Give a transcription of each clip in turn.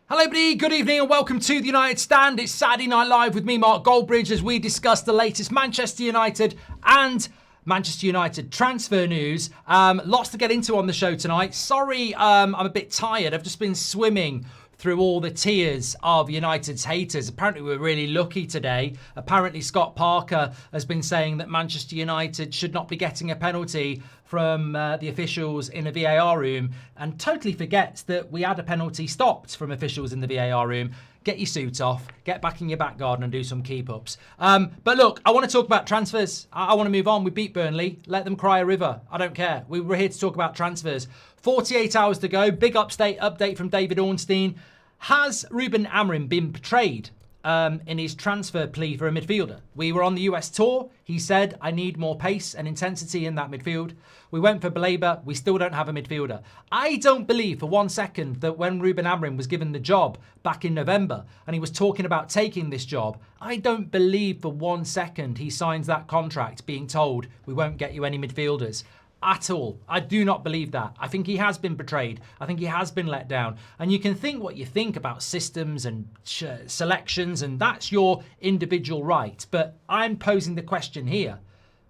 Hello everybody, good evening and welcome to the United Stand. It's Saturday Night Live with me, Mark Goldbridge, as we discuss the latest Manchester United and Manchester United transfer news. Lots to get into on the show tonight. Sorry, I'm a bit tired. I've just been swimming through all the tiers of United's haters. Apparently we're really lucky today. Apparently Scott Parker has been saying that Manchester United should not be getting a penalty from the officials in a VAR room, and totally forgets that we had a penalty stopped from officials in the VAR room. Get your suit off, get back in your back garden and do some keep-ups. But look, I want to talk about transfers. I want to move on. We beat Burnley. Let them cry a river. I don't care. We're here to talk about transfers. 48 hours to go. Big update from David Ornstein. Has Ruben Amorim been betrayed in his transfer plea for a midfielder? We were on the US tour. He said, I need more pace and intensity in that midfield. We went for Plea. We still don't have a midfielder. I don't believe for 1 second that when Ruben Amorim was given the job back in November and he was talking about taking this job, I don't believe for 1 second he signs that contract being told we won't get you any midfielders. At all. I do not believe that. I think he has been betrayed. I think he has been let down. And you can think what you think about systems and selections, and that's your individual right. But I'm posing the question here.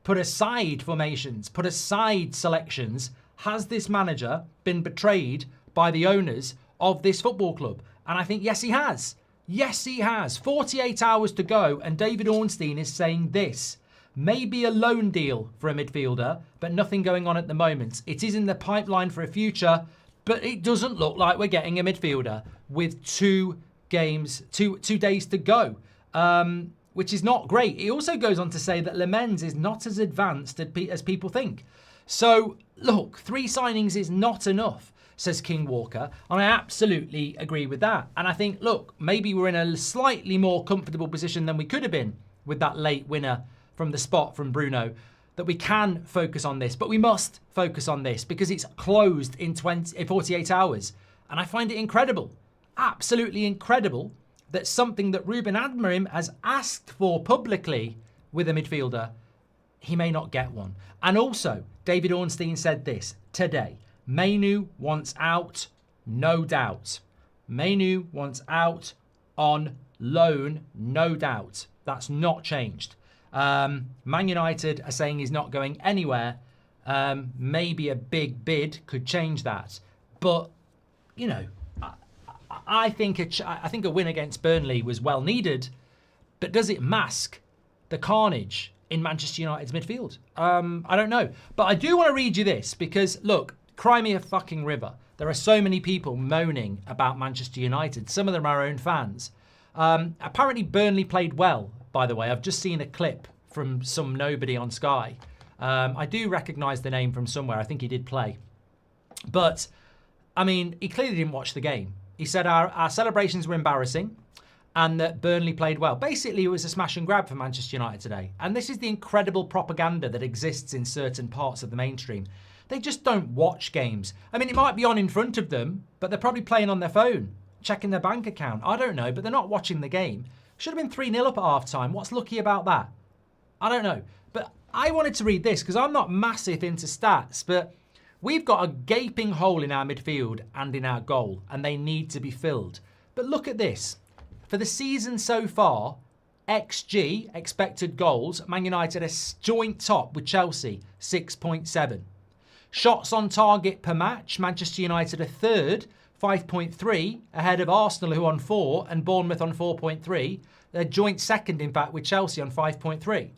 Put aside formations, put aside selections. Has this manager been betrayed by the owners of this football club? And I think, yes, he has. Yes, he has. 48 hours to go, and David Ornstein is saying this. Maybe a loan deal for a midfielder, but nothing going on at the moment. It is in the pipeline for a future, but it doesn't look like we're getting a midfielder with two days to go, which is not great. He also goes on to say that Lammens is not as advanced as people think. So, look, 3 signings is not enough, says King Walker, and I absolutely agree with that. And I think, look, maybe we're in a slightly more comfortable position than we could have been with that late winner from the spot from Bruno, that we can focus on this, but we must focus on this because it's closed in 48 hours. And I find it incredible, absolutely incredible, that something that Ruben Amorim has asked for publicly with a midfielder, he may not get one. And also, David Ornstein said this today, Mainoo wants out, no doubt. Mainoo wants out on loan, no doubt. That's not changed. Man United are saying he's not going anywhere. Maybe a big bid could change that. But, you know, I think a win against Burnley was well needed. But does it mask the carnage in Manchester United's midfield? I don't know. But I do want to read you this because, look, cry me a fucking river. There are so many people moaning about Manchester United. Some of them are our own fans. Apparently Burnley played well. By the way, I've just seen a clip from some nobody on Sky. I do recognise the name from somewhere. I think he did play. But, I mean, he clearly didn't watch the game. He said our celebrations were embarrassing and that Burnley played well. Basically, it was a smash and grab for Manchester United today. And this is the incredible propaganda that exists in certain parts of the mainstream. They just don't watch games. I mean, it might be on in front of them, but they're probably playing on their phone, checking their bank account. I don't know, but they're not watching the game. Should have been 3-0 up at half-time. What's lucky about that? I don't know. But I wanted to read this because I'm not massive into stats, but we've got a gaping hole in our midfield and in our goal, and they need to be filled. But look at this. For the season so far, XG, expected goals, Man United are joint top with Chelsea, 6.7. Shots on target per match, Manchester United are third, 5.3, ahead of Arsenal, who on 4, and Bournemouth on 4.3. They're joint second, in fact, with Chelsea on 5.3.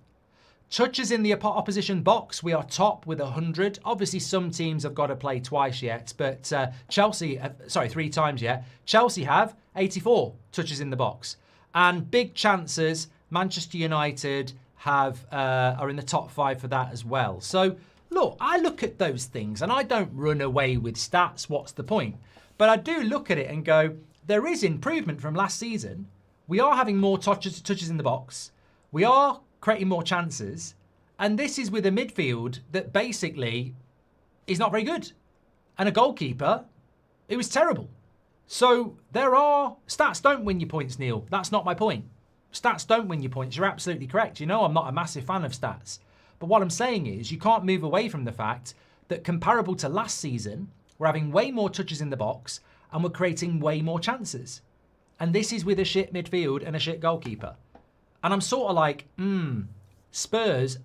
Touches in the opposition box, we are top with 100. Obviously, some teams have got to play twice yet, but 3 times yet. Chelsea have 84 touches in the box. And big chances, Manchester United are in the top 5 for that as well. So, look, I look at those things, and I don't run away with stats. What's the point? But I do look at it and go, there is improvement from last season. We are having more touches in the box. We are creating more chances. And this is with a midfield that basically is not very good. And a goalkeeper, it was terrible. So stats don't win you points, Neil. That's not my point. Stats don't win you points. You're absolutely correct. You know I'm not a massive fan of stats. But what I'm saying is you can't move away from the fact that comparable to last season, we're having way more touches in the box and we're creating way more chances. And this is with a shit midfield and a shit goalkeeper. And I'm sort of like, Spurs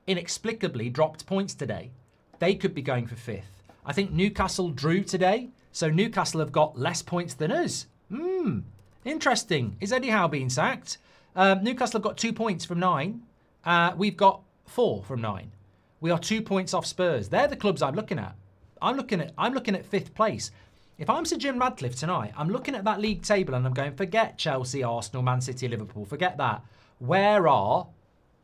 inexplicably dropped points today. They could be going for 5th. I think Newcastle drew today, so Newcastle have got less points than us. Interesting. Is Eddie Howe being sacked? Newcastle have got 2 points from 9. We've got 4 from 9. We are 2 points off Spurs. They're the clubs I'm looking at. I'm looking at 5th place. If I'm Sir Jim Radcliffe tonight, I'm looking at that league table and I'm going, forget Chelsea, Arsenal, Man City, Liverpool. Forget that. Where are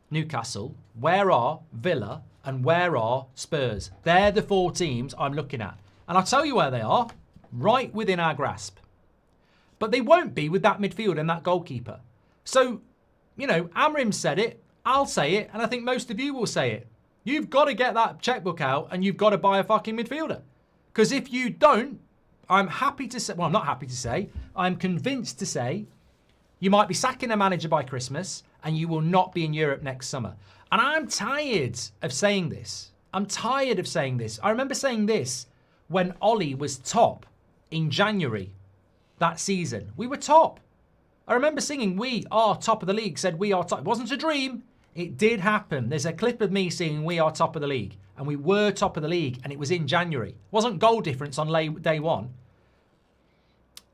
Newcastle? Where are Villa? And where are Spurs? They're the 4 teams I'm looking at. And I'll tell you where they are. Right within our grasp. But they won't be with that midfield and that goalkeeper. So, Amorim said it. I'll say it. And I think most of you will say it. You've got to get that checkbook out and you've got to buy a fucking midfielder. Because if you don't, I'm happy to say, well, I'm not happy to say, I'm convinced to say, you might be sacking a manager by Christmas and you will not be in Europe next summer. And I'm tired of saying this. I'm tired of saying this. I remember saying this when Ollie was top in January that season. We were top. I remember singing, we are top of the league, said we are top. It wasn't a dream. It did happen. There's a clip of me singing, we are top of the league. And we were top of the league, and it was in January. It wasn't goal difference on day one.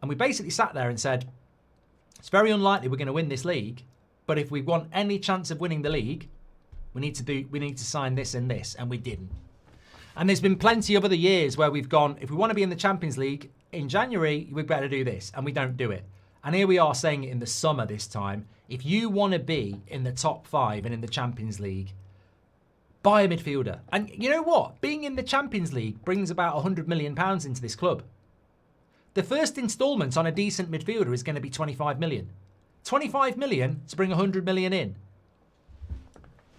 And we basically sat there and said, it's very unlikely we're going to win this league, but if we want any chance of winning the league, we need to sign this and this, and we didn't. And there's been plenty of other years where we've gone, if we want to be in the Champions League in January, we better do this, and we don't do it. And here we are saying it in the summer this time. If you want to be in the top 5 and in the Champions League, buy a midfielder. And you know what? Being in the Champions League brings about £100 million into this club. The first instalment on a decent midfielder is going to be 25 million. 25 million to bring 100 million in.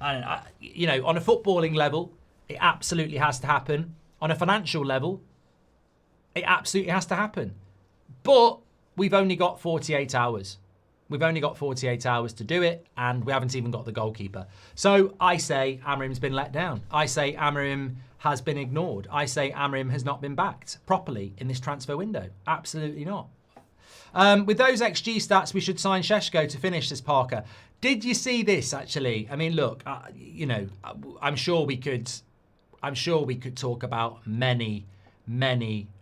And, on a footballing level, it absolutely has to happen. On a financial level, it absolutely has to happen. But we've only got 48 hours. We've only got 48 hours to do it, and we haven't even got the goalkeeper. So I say Amorim's been let down. I say Amorim has been ignored. I say Amorim has not been backed properly in this transfer window. Absolutely not. With those XG stats, we should sign Šeško to finish this, Parker. Did you see this, actually? I mean, look, I'm sure we could talk about many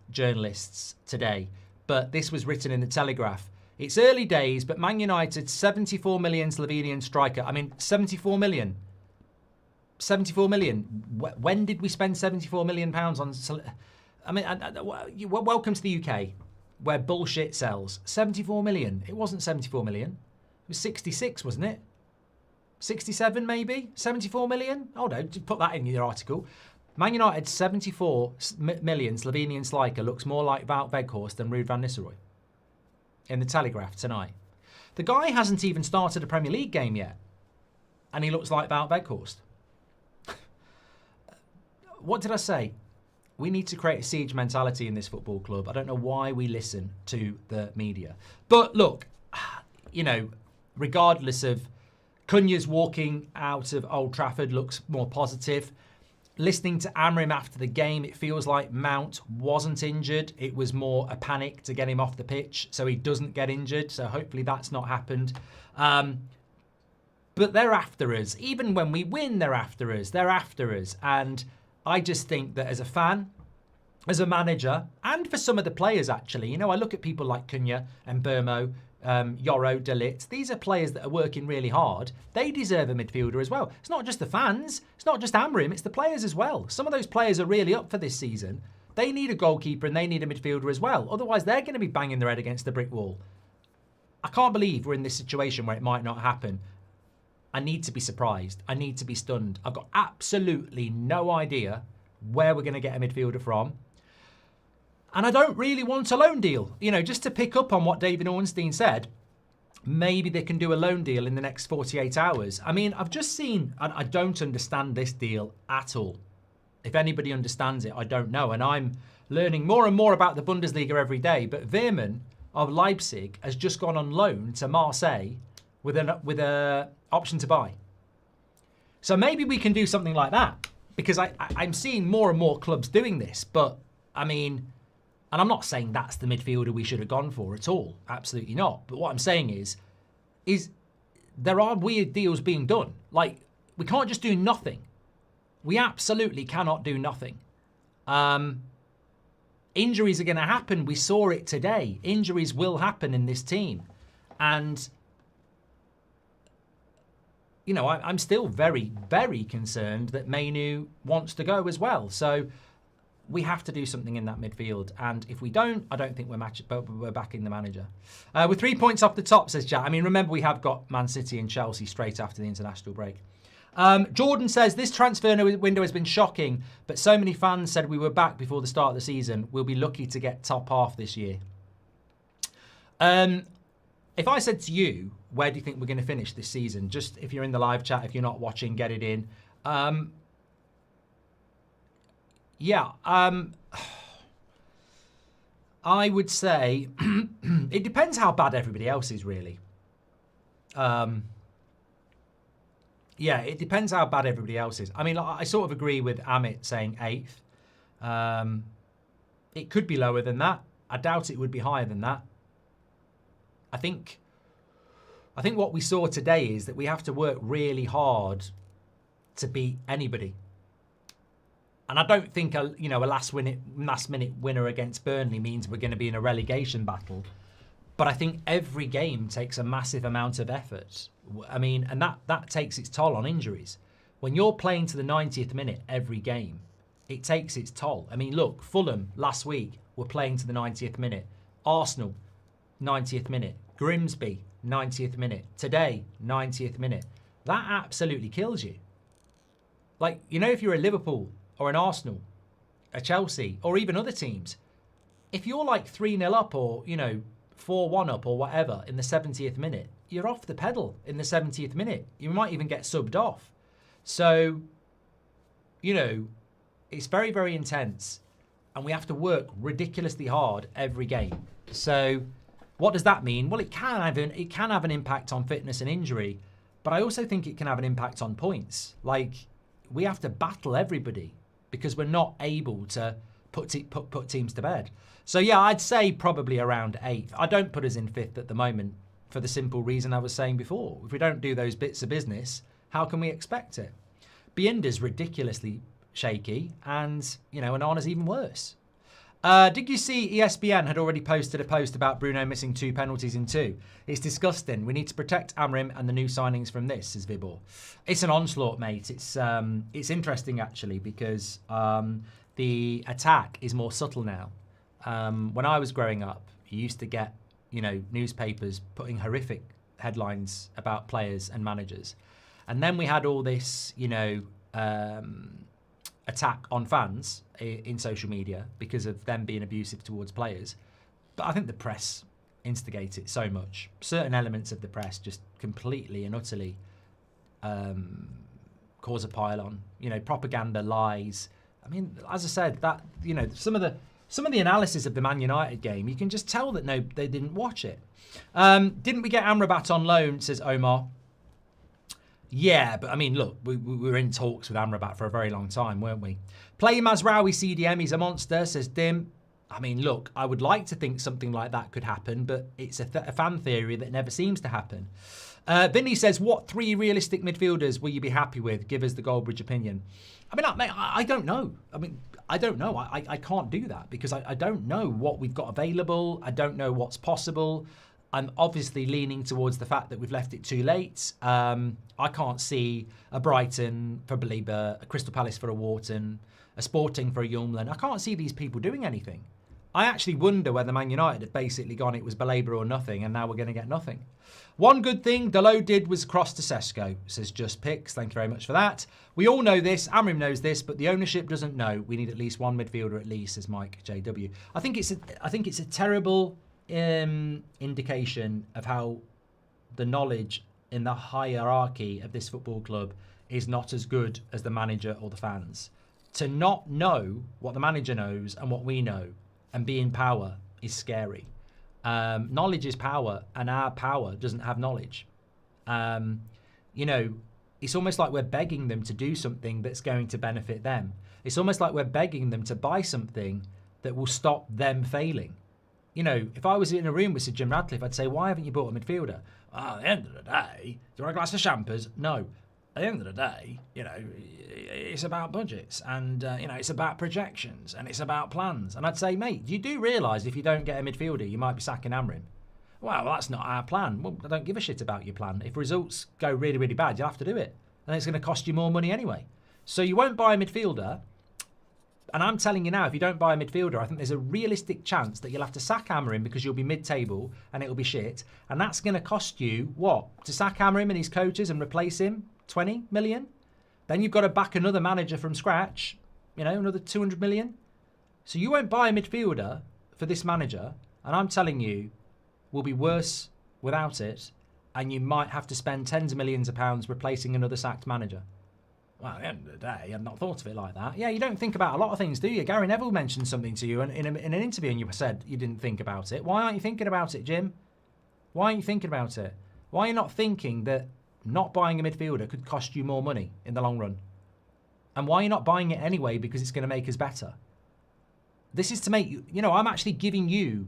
journalists today, but this was written in the Telegraph. It's early days, but Man United 74 million Slovenian striker. I mean, 74 million. 74 million. When did we spend 74 million pounds on? I mean, welcome to the UK, where bullshit sells. 74 million. It wasn't 74 million. It was 66, wasn't it? 67 maybe? 74 million? Oh no, put that in your article. Man United 74 million Slovenian striker looks more like Wout Weghorst than Ruud van Nistelrooy. In the Telegraph tonight. The guy hasn't even started a Premier League game yet. And he looks like Wout Weghorst. What did I say? We need to create a siege mentality in this football club. I don't know why we listen to the media. But look, regardless of Cunha's walking out of Old Trafford looks more positive. Listening to Amorim after the game, it feels like Mount wasn't injured. It was more a panic to get him off the pitch so he doesn't get injured. So hopefully that's not happened. But they're after us. Even when we win, they're after us. They're after us. And I just think that as a fan, as a manager, and for some of the players, actually, I look at people like Cunha and Burmo, Yoro, De Ligt. These are players that are working really hard. They deserve a midfielder as well. It's not just the fans. It's not just Amorim. It's the players as well. Some of those players are really up for this season. They need a goalkeeper and they need a midfielder as well. Otherwise, they're going to be banging their head against the brick wall. I can't believe we're in this situation where it might not happen. I need to be surprised. I need to be stunned. I've got absolutely no idea where we're going to get a midfielder from. And I don't really want a loan deal. Just to pick up on what David Ornstein said, maybe they can do a loan deal in the next 48 hours. I mean, I've just seen, and I don't understand this deal at all. If anybody understands it, I don't know. And I'm learning more and more about the Bundesliga every day. But Veerman of Leipzig has just gone on loan to Marseille with a option to buy. So maybe we can do something like that. Because I'm seeing more and more clubs doing this. But, I mean, And I'm not saying that's the midfielder we should have gone for at all. Absolutely not. But what I'm saying is there are weird deals being done. Like, we can't just do nothing. We absolutely cannot do nothing. Injuries are going to happen. We saw it today. Injuries will happen in this team. And, you know, I'm still very, very concerned that Mainoo wants to go as well. So we have to do something in that midfield. And if we don't, I don't think we're backing the manager. With 3 points off the top, says Jack. I mean, remember, we have got Man City and Chelsea straight after the international break. Jordan says, this transfer window has been shocking, but so many fans said we were back before the start of the season. We'll be lucky to get top half this year. If I said to you, where do you think we're going to finish this season? Just if you're in the live chat, if you're not watching, get it in. I would say it depends how bad everybody else is, really. Yeah, it depends how bad everybody else is. I mean, I sort of agree with Amit saying 8th. It could be lower than that. I doubt it would be higher than that. I think what we saw today is that we have to work really hard to beat anybody. And I don't think a last minute winner against Burnley means we're going to be in a relegation battle. But I think every game takes a massive amount of effort. I mean, and that takes its toll on injuries. When you're playing to the 90th minute every game, it takes its toll. I mean, look, Fulham last week were playing to the 90th minute. Arsenal, 90th minute. Grimsby, 90th minute. Today, 90th minute. That absolutely kills you. Like, you know, if you're a Liverpool or an Arsenal, a Chelsea, or even other teams, if you're like 3-0 up or, 4-1 up or whatever in the 70th minute, you're off the pedal in the 70th minute. You might even get subbed off. So, it's very, very intense. And we have to work ridiculously hard every game. So what does that mean? Well, it can have an impact on fitness and injury, but I also think it can have an impact on points. Like, we have to battle everybody because we're not able to put teams to bed. So yeah, I'd say probably around 8th. I don't put us in 5th at the moment for the simple reason I was saying before. If we don't do those bits of business, how can we expect it? Bienda's ridiculously shaky, and Onana's even worse. Did you see ESPN had already posted a post about Bruno missing 2 penalties in 2? It's disgusting. We need to protect Amorim and the new signings from this, says Vibor. It's an onslaught, mate. It's interesting, actually, because the attack is more subtle now. When I was growing up, you used to get, newspapers putting horrific headlines about players and managers. And then we had all this, attack on fans in social media because of them being abusive towards players. But I think the press instigate it so much. Certain elements of the press just completely and utterly cause a pile-on. Propaganda, lies. I mean, as I said, that some of the analysis of the Man United game, you can just tell that they didn't watch it. Didn't we get Amrabat on loan, says Omar. Yeah, but I mean, look, we were in talks with Amrabat for a very long time, weren't we? Plea Mazraoui CDM, he's a monster, says Dim. I mean, look, I would like to think something like that could happen, but it's a fan theory that never seems to happen. Vinny says, what 3 realistic midfielders will you be happy with? Give us the Goldbridge opinion. I mean, I don't know. I don't know. I can't do that because I don't know what we've got available. I don't know what's possible. I'm obviously leaning towards the fact that we've left it too late. I can't see a Brighton for Belieber, a Crystal Palace for a Wharton, a Sporting for a Yulmland. I can't see these people doing anything. I actually wonder whether Man United had basically gone, it was Belieber or nothing, and now we're going to get nothing. One good thing Dalot did was cross to Sesko, says Just Picks. Thank you very much for that. We all know this. Amorim knows this, but the ownership doesn't know. We need at least one midfielder at least, says Mike JW. I think it's a terrible indication of how the knowledge in the hierarchy of this football club is not as good as the manager or the fans. To not know what the manager knows and what we know and be in power is scary. Knowledge is power, and our power doesn't have knowledge. It's almost like we're begging them to do something that's going to benefit them. It's almost like we're begging them to buy something that will stop them failing. You know, if I was in a room with Sir Jim Radcliffe, I'd say, why haven't you bought a midfielder? At the end of the day, do you want a glass of champers? No. At the end of the day, you know, it's about budgets and, you know, it's about projections and it's about plans. And I'd say, mate, you do realise if you don't get a midfielder, you might be sacking Amorim. Well, that's not our plan. Well, I don't give a shit about your plan. If results go really, really bad, you'll have to do it. And it's going to cost you more money anyway. So you won't buy a midfielder. And I'm telling you now, if you don't buy a midfielder, I think there's a realistic chance that you'll have to sack Amorim because you'll be mid-table and it'll be shit. And that's going to cost you, what? To sack Amorim and his coaches and replace him? 20 million? Then you've got to back another manager from scratch, you know, another 200 million. So you won't buy a midfielder for this manager. And I'm telling you, will be worse without it. And you might have to spend tens of millions of pounds replacing another sacked manager. Well, at the end of the day, I've not thought of it like that. Yeah, you don't think about a lot of things, do you? Gary Neville mentioned something to you in an interview and you said you didn't think about it. Why aren't you thinking about it, Jim? Why aren't you thinking about it? Why are you not thinking that not buying a midfielder could cost you more money in the long run? And why are you not buying it anyway because it's going to make us better? This is to make you, you know, I'm actually giving you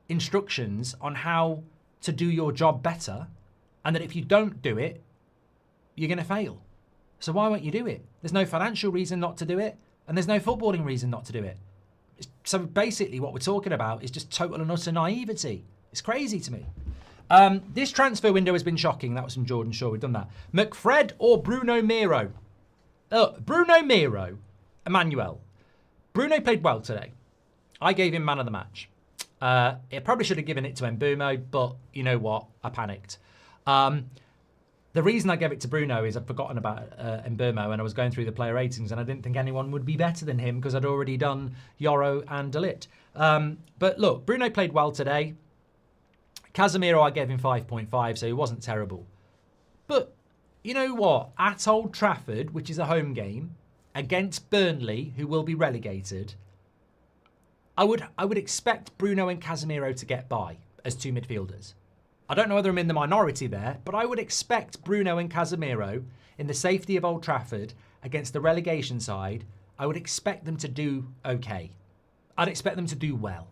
instructions on how to do your job better, and that if you don't do it, you're going to fail. So why won't you do it? There's no financial reason not to do it, and there's no footballing reason not to do it. So basically what we're talking about is just total and utter naivety. It's crazy to me. This transfer window has been shocking. That was from Jordan Shaw. We've done that. McFred or Bruno Miro? Bruno Miro, Emmanuel. Bruno played well today. I gave him man of the match. I probably should have given it to Mbeumo, but you know what? I panicked. The reason I gave it to Bruno is I'd forgotten about Mbeumo and I was going through the player ratings and I didn't think anyone would be better than him because I'd already done Yoro and De Ligt. But look, Bruno played well today. Casemiro, I gave him 5.5, so he wasn't terrible. But you know what? At Old Trafford, which is a home game, against Burnley, who will be relegated, I would expect Bruno and Casemiro to get by as two midfielders. I don't know whether I'm in the minority there, but I would expect Bruno and Casemiro in the safety of Old Trafford against the relegation side. I would expect them to do okay. I'd expect them to do well.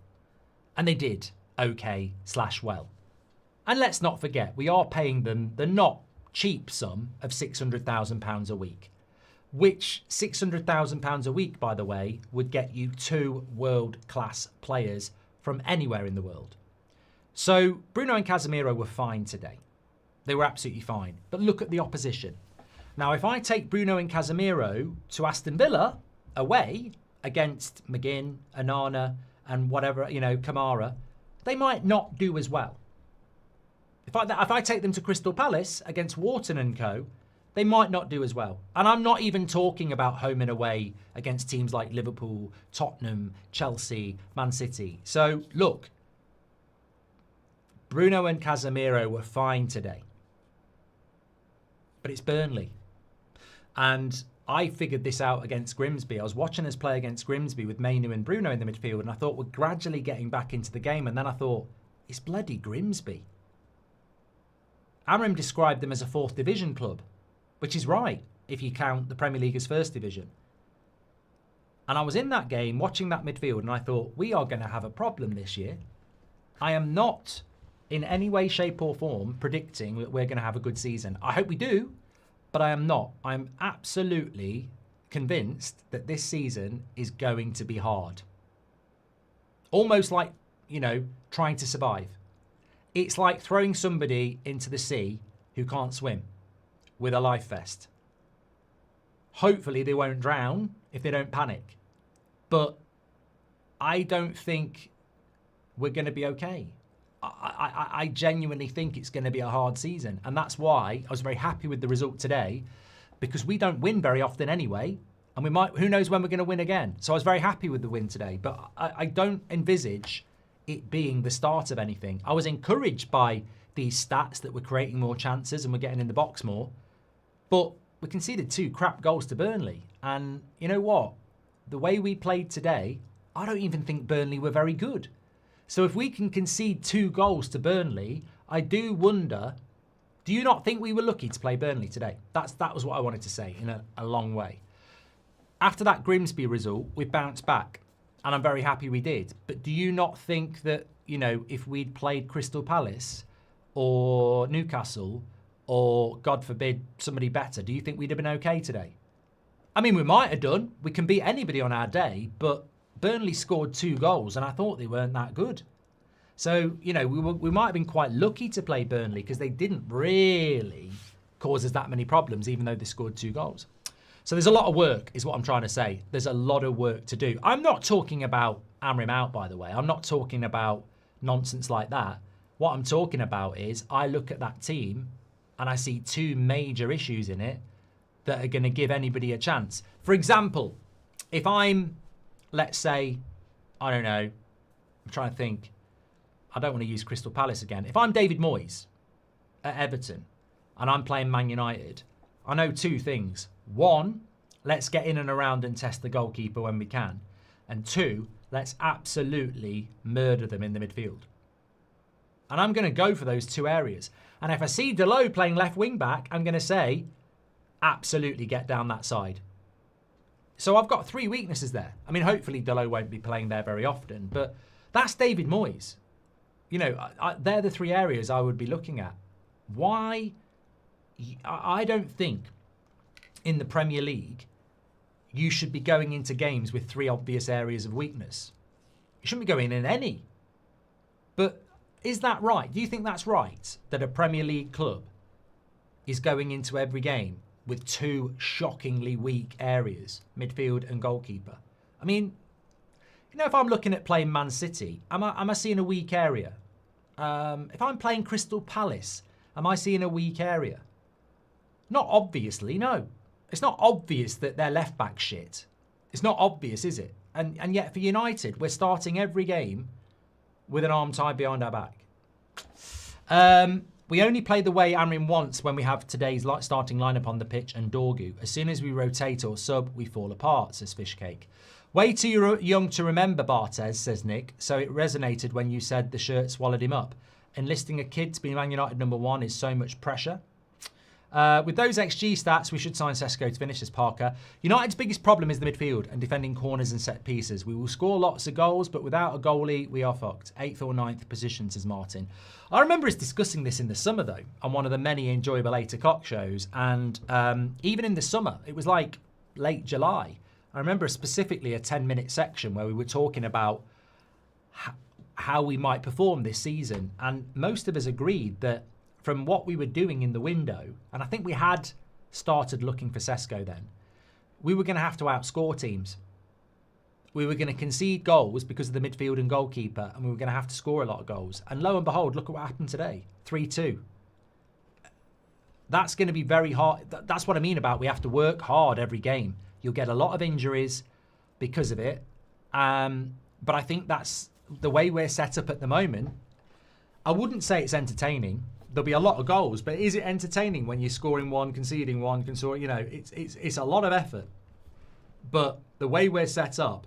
And they did okay/well. And let's not forget, we are paying them the not cheap sum of £600,000 a week. Which £600,000 a week, by the way, would get you 2 world-class players from anywhere in the world. So Bruno and Casemiro were fine today. They were absolutely fine. But look at the opposition. Now, if I take Bruno and Casemiro to Aston Villa away against McGinn, Onana, and whatever, you know, Kamara, they might not do as well. If I take them to Crystal Palace against Wharton and co., they might not do as well. And I'm not even talking about home and away against teams like Liverpool, Tottenham, Chelsea, Man City. So, look, Bruno and Casemiro were fine today. But it's Burnley. And I figured this out against Grimsby. I was watching us play against Grimsby with Mainoo and Bruno in the midfield, and I thought we're gradually getting back into the game. And then I thought, it's bloody Grimsby. Amorim described them as a 4th division club, which is right if you count the Premier League as 1st division. And I was in that game watching that midfield and I thought, we are going to have a problem this year. I am not in any way, shape or form predicting that we're going to have a good season. I hope we do, but I am not. I'm absolutely convinced that this season is going to be hard. Almost like, you know, trying to survive. It's like throwing somebody into the sea who can't swim with a life vest. Hopefully they won't drown if they don't panic. But I don't think we're going to be okay. I genuinely think it's going to be a hard season. And that's why I was very happy with the result today, because we don't win very often anyway. And we might, who knows when we're going to win again. So I was very happy with the win today. But I don't envisage it being the start of anything. I was encouraged by these stats that we're creating more chances and we're getting in the box more. But we conceded 2 crap goals to Burnley. And you know what? The way we played today, I don't even think Burnley were very good. So if we can concede 2 goals to Burnley, I do wonder, do you not think we were lucky to play Burnley today? That was what I wanted to say in a long way. After that Grimsby result, we bounced back. And I'm very happy we did. But do you not think that, you know, if we'd played Crystal Palace or Newcastle or, God forbid, somebody better, do you think we'd have been okay today? I mean, we might have done. We can beat anybody on our day, but Burnley scored 2 goals and I thought they weren't that good. So, you know, we might have been quite lucky to play Burnley because they didn't really cause us that many problems, even though they scored 2 goals. So there's a lot of work, is what I'm trying to say. There's a lot of work to do. I'm not talking about Amorim out, by the way. I'm not talking about nonsense like that. What I'm talking about is I look at that team and I see 2 major issues in it that are going to give anybody a chance. For example, if I'm, let's say, I don't know, I'm trying to think. I don't want to use Crystal Palace again. If I'm David Moyes at Everton and I'm playing Man United, I know 2 things. 1, let's get in and around and test the goalkeeper when we can. And 2, let's absolutely murder them in the midfield. And I'm going to go for those 2 areas. And if I see Dalot playing left wing back, I'm going to say, absolutely get down that side. So I've got 3 weaknesses there. I mean, hopefully Dalot won't be playing there very often, but that's David Moyes. You know, they're the 3 areas I would be looking at. Why? I don't think in the Premier League you should be going into games with 3 obvious areas of weakness. You shouldn't be going in any. But is that right? Do you think that's right, that a Premier League club is going into every game with 2 shockingly weak areas, midfield and goalkeeper? I mean, you know, if I'm looking at playing Man City, am I seeing a weak area? If I'm playing Crystal Palace, am I seeing a weak area? Not obviously, no. It's not obvious that their left back shit. It's not obvious, is it? And yet for United, we're starting every game with an arm tied behind our back. We only play the way Amorim wants when we have today's starting lineup on the pitch and Dorgu. As soon as we rotate or sub, we fall apart, says Fishcake. Way too young to remember, Barthez, says Nick, so it resonated when you said the shirt swallowed him up. Enlisting a kid to be Man United #1 is so much pressure. With those XG stats, we should sign Sesko to finish, as Parker. United's biggest problem is the midfield and defending corners and set pieces. We will score lots of goals, but without a goalie, we are fucked. 8th or 9th position, says Martin. I remember us discussing this in the summer, though, on one of the many enjoyable 8 o'clock shows. And even in the summer, it was like late July. I remember specifically a 10-minute section where we were talking about how we might perform this season. And most of us agreed that from what we were doing in the window, and I think we had started looking for Sesko then, we were going to have to outscore teams. We were going to concede goals because of the midfield and goalkeeper, and we were going to have to score a lot of goals. And lo and behold, look at what happened today. 3-2. That's going to be very hard. That's what I mean about we have to work hard every game. You'll get a lot of injuries because of it. But I think that's the way we're set up at the moment. I wouldn't say it's entertaining. There'll be a lot of goals, but is it entertaining when you're scoring 1, conceding 1, you know, it's a lot of effort. But the way we're set up,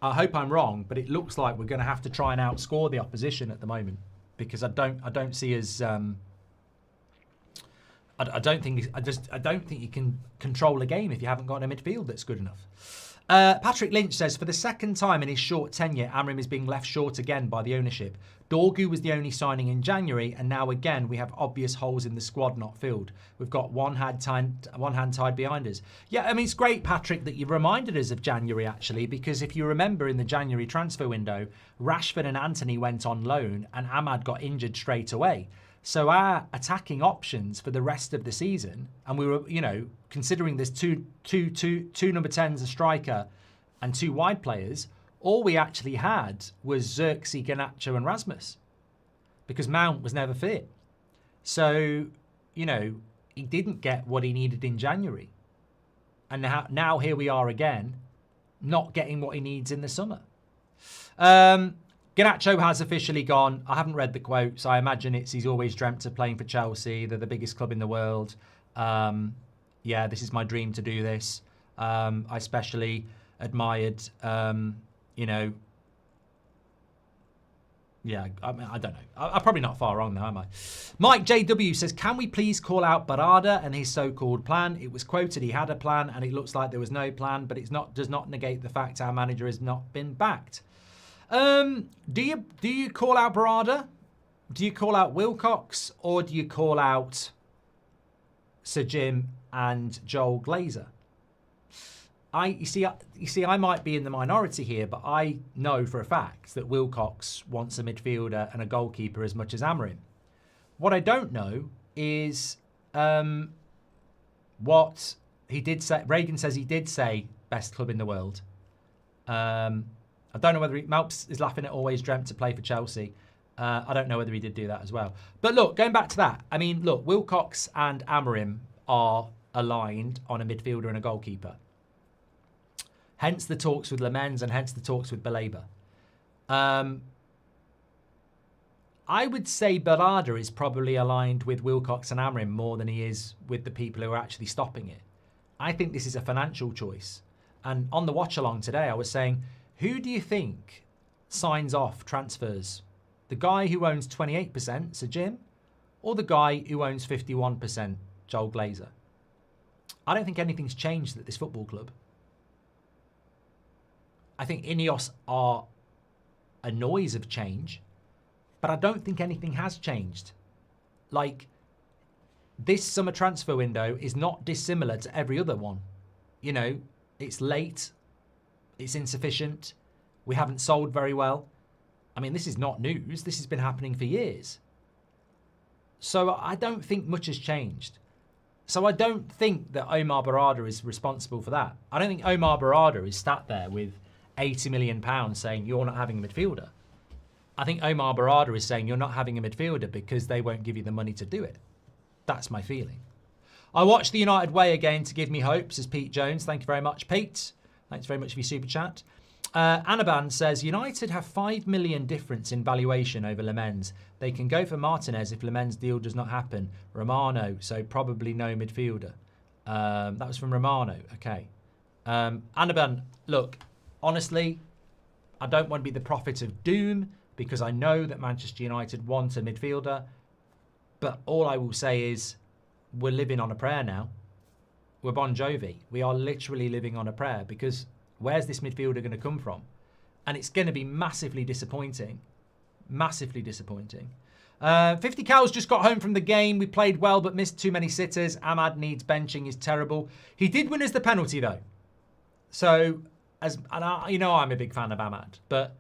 I hope I'm wrong, but it looks like we're going to have to try and outscore the opposition at the moment, because I don't see as I don't think you can control a game if you haven't got a midfield that's good enough. Patrick Lynch says, for the second time in his short tenure, Amorim is being left short again by the ownership. Dorgu was the only signing in January, and now again we have obvious holes in the squad not filled. We've got one hand tied behind us. Yeah, I mean, it's great, Patrick, that you've reminded us of January, actually, because if you remember in the January transfer window, Rashford and Antony went on loan and Ahmad got injured straight away. So our attacking options for the rest of the season, and we were, you know, considering there's two number 10s, a striker, and 2 wide players, all we actually had was Xerxes, Garnacho, and Rasmus, because Mount was never fit. So, you know, he didn't get what he needed in January, and now here we are again, not getting what he needs in the summer. Garnacho has officially gone. I haven't read the quotes. I imagine he's always dreamt of playing for Chelsea. They're the biggest club in the world. Yeah, this is my dream to do this. I especially admired, you know, Yeah, I mean, I don't know. I'm probably not far wrong now, am I? Mike JW says, can we please call out Barada and his so-called plan? It was quoted he had a plan and it looks like there was no plan, but it does not negate the fact our manager has not been backed. Do you call out Barada? Do you call out Wilcox? Or do you call out Sir Jim and Joel Glazer? You see, I might be in the minority here, but I know for a fact that Wilcox wants a midfielder and a goalkeeper as much as Amorim. What I don't know is what he did say. Reagan says he did say best club in the world. I don't know whether Malps is laughing at always dreamt to play for Chelsea. I don't know whether he did do that as well. But look, going back to that, I mean, look, Wilcox and Amorim are aligned on a midfielder and a goalkeeper. Hence the talks with Lammens and hence the talks with Baleba. I would say Barada is probably aligned with Wilcox and Amorim more than he is with the people who are actually stopping it. I think this is a financial choice. And on the watch along today, I was saying, who do you think signs off transfers? The guy who owns 28%, Sir Jim, or the guy who owns 51%, Joel Glazer? I don't think anything's changed at this football club. I think Ineos are a noise of change, but I don't think anything has changed. Like, this summer transfer window is not dissimilar to every other one. You know, it's late, it's insufficient, we haven't sold very well. I mean, this is not news. This has been happening for years. So I don't think much has changed. So I don't think that Omar Barada is responsible for that. I don't think Omar Barada is sat there with £80 million saying you're not having a midfielder. I think Omar Barada is saying you're not having a midfielder because they won't give you the money to do it. That's my feeling. I watched the United way again to give me hope, says Pete Jones. Thank you very much, Pete. Thanks very much for your super chat. Anaban says, United have 5 million difference in valuation over Lammens. They can go for Martinez if Lammens deal does not happen. Romano, so probably no midfielder. That was from Romano. Okay. Anaban, look, honestly, I don't want to be the prophet of doom because I know that Manchester United want a midfielder. But all I will say is we're living on a prayer now. We're Bon Jovi. We are literally living on a prayer because where's this midfielder going to come from? And it's going to be massively disappointing. Massively disappointing. 50 Cows just got home from the game. We played well but missed too many sitters. Ahmad needs benching is terrible. He did win us the penalty though. So, you know I'm a big fan of Ahmad. But,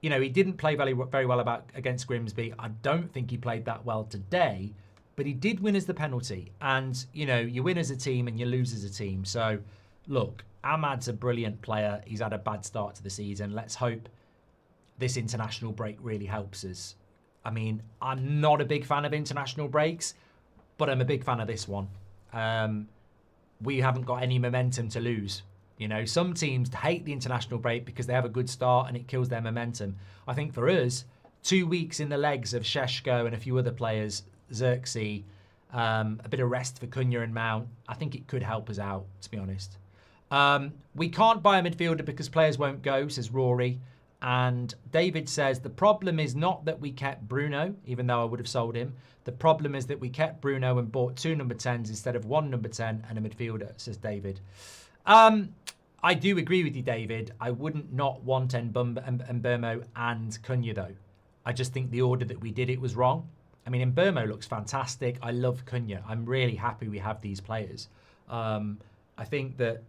you know, he didn't play very well against Grimsby. I don't think he played that well today. But he did win us the penalty. And, you know, you win as a team and you lose as a team. So, look, Ahmad's a brilliant player. He's had a bad start to the season. Let's hope this international break really helps us. I mean, I'm not a big fan of international breaks, but I'm a big fan of this one. We haven't got any momentum to lose. You know, some teams hate the international break because they have a good start and it kills their momentum. I think for us, 2 weeks in the legs of Sheshko and a few other players, Xerxes, a bit of rest for Cunha and Mount, I think it could help us out, to be honest. We can't buy a midfielder because players won't go, says Rory. And David says, the problem is not that we kept Bruno, even though I would have sold him. The problem is that we kept Bruno and bought 2 number 10s instead of 1 number 10 and a midfielder, says David. I do agree with you, David. I wouldn't not want Mbeumo and Cunha, though. I just think the order that we did it was wrong. I mean, Mbeumo looks fantastic. I love Cunha. I'm really happy we have these players. I think that,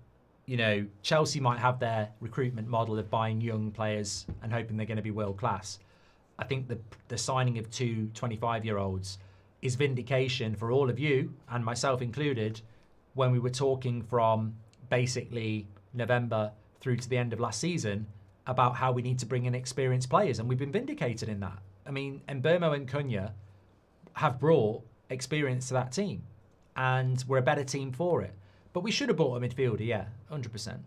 you know, Chelsea might have their recruitment model of buying young players and hoping they're going to be world class. I think the signing of 2 25-year-olds is vindication for all of you, and myself included, when we were talking from basically November through to the end of last season about how we need to bring in experienced players, and we've been vindicated in that. I mean, Mbeumo and Cunha have brought experience to that team, and we're a better team for it. But we should have bought a midfielder, yeah, 100%.